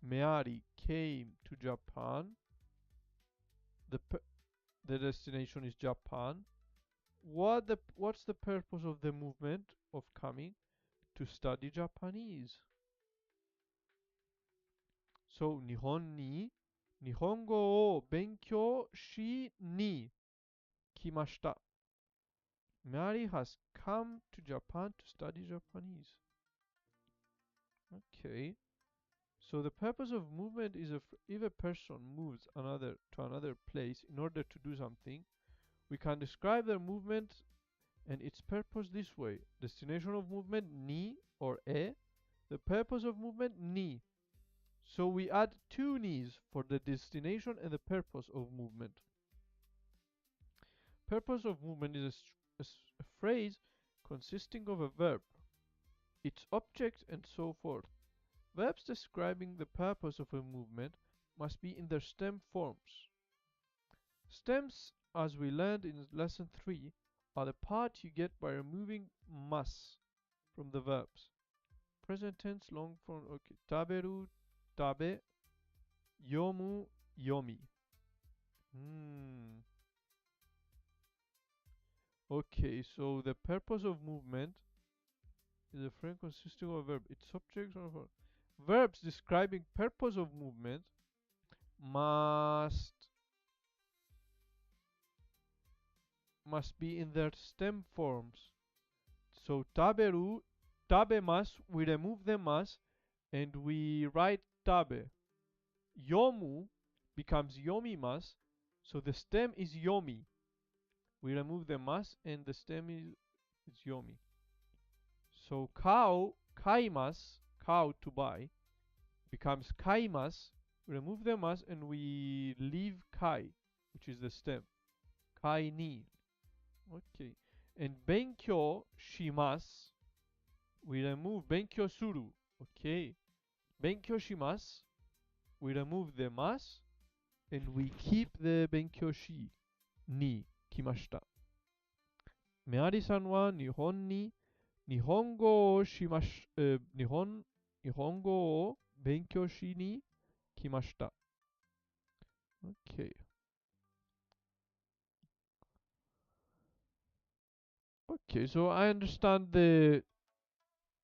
Meari came to Japan. The destination is Japan. What's the purpose of the movement of coming? To study Japanese. So Nihongo o benkyou shi ni kimashita. Mary has come to Japan to study Japanese. Okay. So the purpose of movement is if a person moves to another place in order to do something, we can describe their movement and its purpose this way. Destination of movement ni or e. The purpose of movement ni. So we add two ni's for the destination and the purpose of movement. Purpose of movement is a phrase consisting of a verb, its object, and so forth. Verbs describing the purpose of a movement must be in their stem forms. Stems, as we learned in lesson 3, are the part you get by removing mas from the verbs. Present tense, long form, okay. Taberu, tabe, yomu, yomi. Okay, so the purpose of movement is a phrase consisting of a verb, its subject, or verb. Verbs describing purpose of movement must be in their stem forms. So taberu, tabemasu, we remove the mas and we write tabe. Yomu, becomes yomimasu. So the stem is yomi. We remove the mas and the stem is yomi. So cow, kaimas, cow to buy, becomes kaimas. We remove the mas and we leave kai, which is the stem. Kai ni. Okay. And benkyo shimasu. We remove benkyo suru. Okay. Benkyo shimasu. We remove the mas and we keep the benkyo shi ni kimashita. Meari-san wa Nihon ni Nihongoをしまし、日本語を勉強しに来ました。Okay. Okay, so I understand the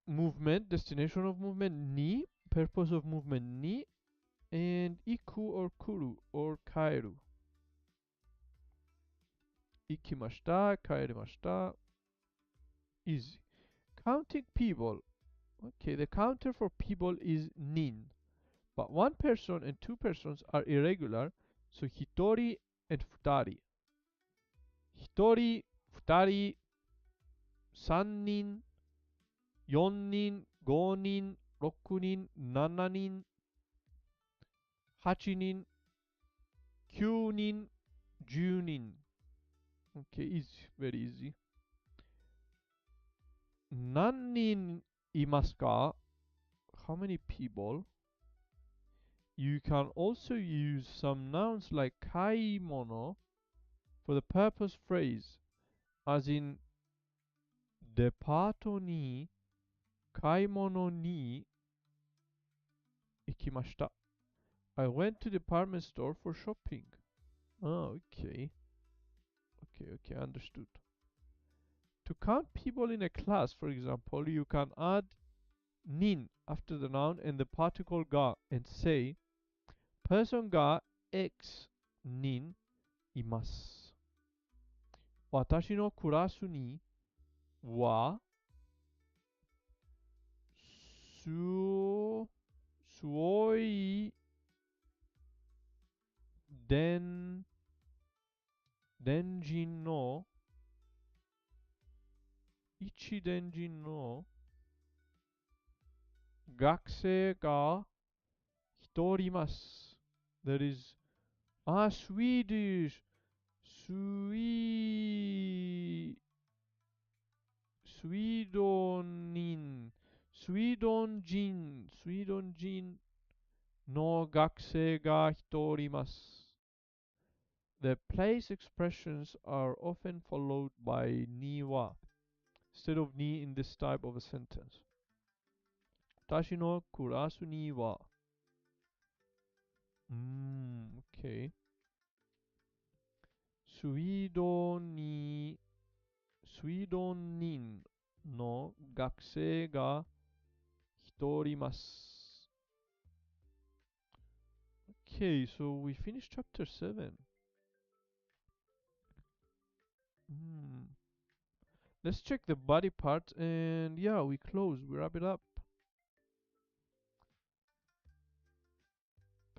movement, destination of movement ni, purpose of movement ni, and iku or kuru or kaeru. Ikimashita, kaerimashita. Easy. Counting people. Okay, the counter for people is nin. But one person and two persons are irregular, so hitori and futari. Hitori, futari, 三人、四人、五人、六人、七人、八人、九人、十人。Okay, easy, very easy. 何人いますか? How many people? You can also use some nouns like 買い物 for the purpose phrase, as in デパートに買い物に行きました。I went to department store for shopping. Oh, okay. Okay, understood. To count people in a class, for example, you can add nin after the noun and the particle ga and say, person ga X 人います。私のクラスにはすごい電人の一電人の学生が一人います。That is, Swedish. スウィード人、スウィードン人の学生が一人います。The place expressions are often followed by ni wa instead of ni in this type of a sentence. 私のクラスにはokay. スウィード人の学生が一人います。Okay, so we finished chapter 7. Let's check the body part and yeah, we wrap it up.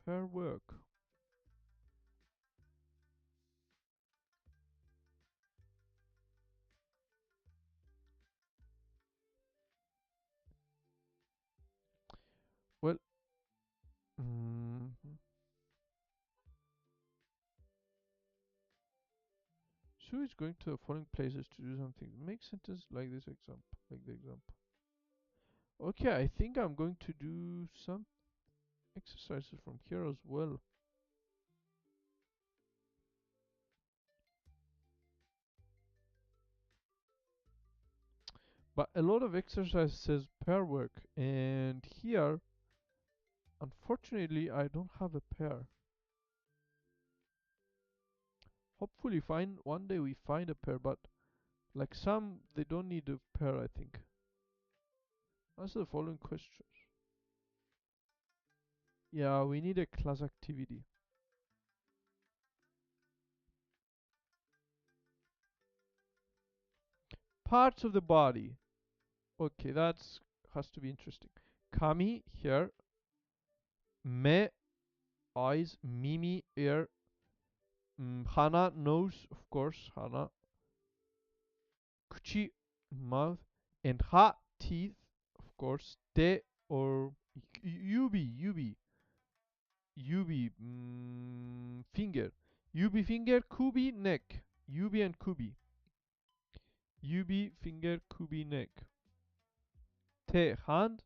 Pair work. Well, Sue is going to the following places to do something. Make sentence like this example, like the example. Okay, I think I'm going to do some exercises from here as well. But a lot of exercise says pair work, and here, unfortunately, I don't have a pair. Hopefully, one day we find a pair, but like some, they don't need a pair, I think. Answer the following questions. Yeah, we need a class activity. Parts of the body. Okay, has to be interesting. Kami here. Me, eyes, mimi, ear, hana, nose, of course, hana, kuchi, mouth, and ha, teeth, of course, te, or yubi, finger, yubi, finger, kubi, neck, yubi and kubi, yubi, finger, kubi, neck, te, hand,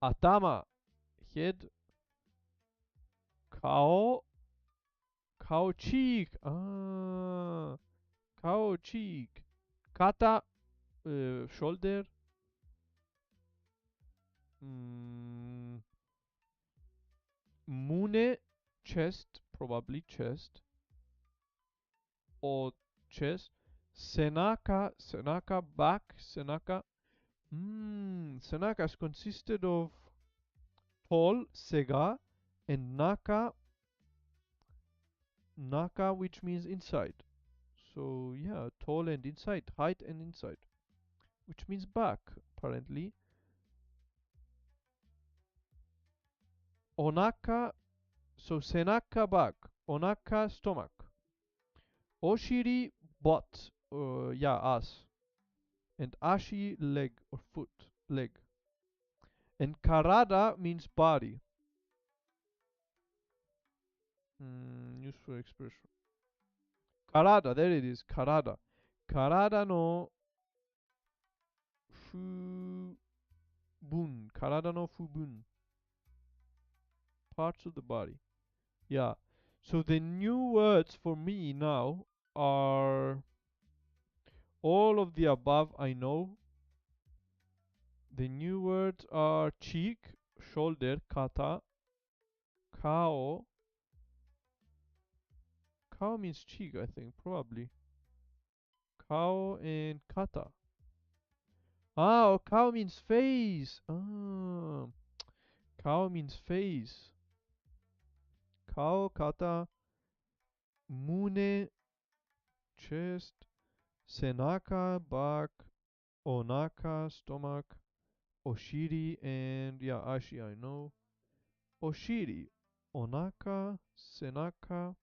atama, head, kao, kao, cheek, kao, cheek, kata, shoulder, mune, chest, probably chest, or chest, senaka, back, senaka. Senaka is consisted of tall, sega, and naka, which means inside. So yeah, tall and inside, height and inside, which means back, apparently. Onaka, so senaka, back, onaka, stomach, oshiri, butt, yeah, ass, and ashi, leg or foot, leg. And karada means body. Useful expression. Karada, there it is, karada. Karada no fubun. Karada no fubun. Parts of the body. Yeah. So the new words for me now are all of the above I know. The new words are cheek, shoulder, kata, kao. Kao means cheek, I think, probably. Kao and kata. Kao means face. Kao means face. Kao, kata, mune, chest, senaka, back, onaka, stomach, oshiri, and yeah, ashi, I know. Oshiri, onaka, senaka,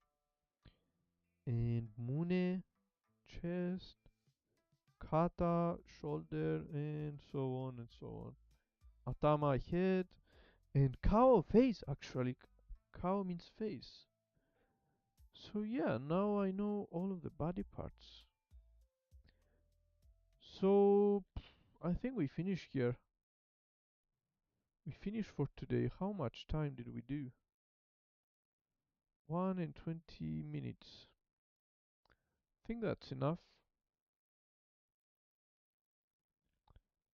and mune, chest, kata, shoulder, and so on and so on. Atama, head, and kao, face, actually. Kao means face. So yeah, now I know all of the body parts. So I think we finish here. We finished for today. How much time did we do? 1 and 20 minutes. I think that's enough.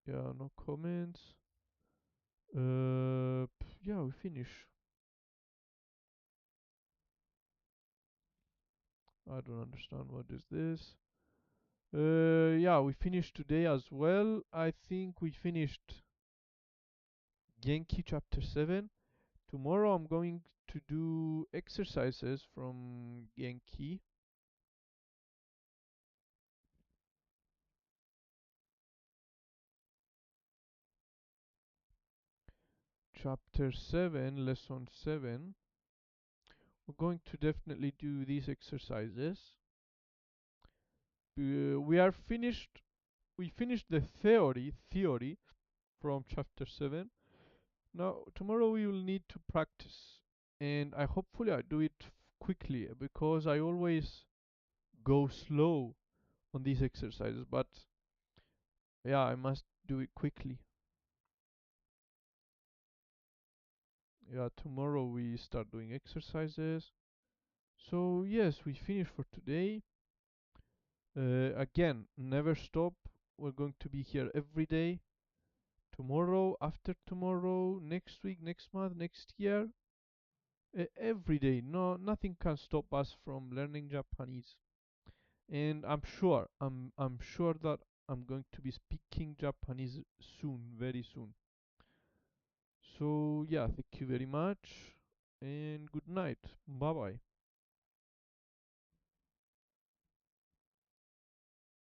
Yeah, no comments. Yeah, we finish. I don't understand what is this. Yeah, we finished today as well. I think we finished Genki chapter 7. Tomorrow I'm going to do exercises from Genki. Chapter 7, lesson 7. We're going to definitely do these exercises. We are finished. We finished the theory from chapter 7. Now tomorrow we will need to practice, and hopefully I do it quickly because I always go slow on these exercises. But yeah, I must do it quickly. Yeah, tomorrow we start doing exercises. So yes, we finish for today. Again, never stop. We're going to be here every day. Tomorrow, after tomorrow, next week, next month, next year. Every day. No, nothing can stop us from learning Japanese. And I'm sure that I'm going to be speaking Japanese soon, very soon. So yeah, thank you very much and good night. Bye bye.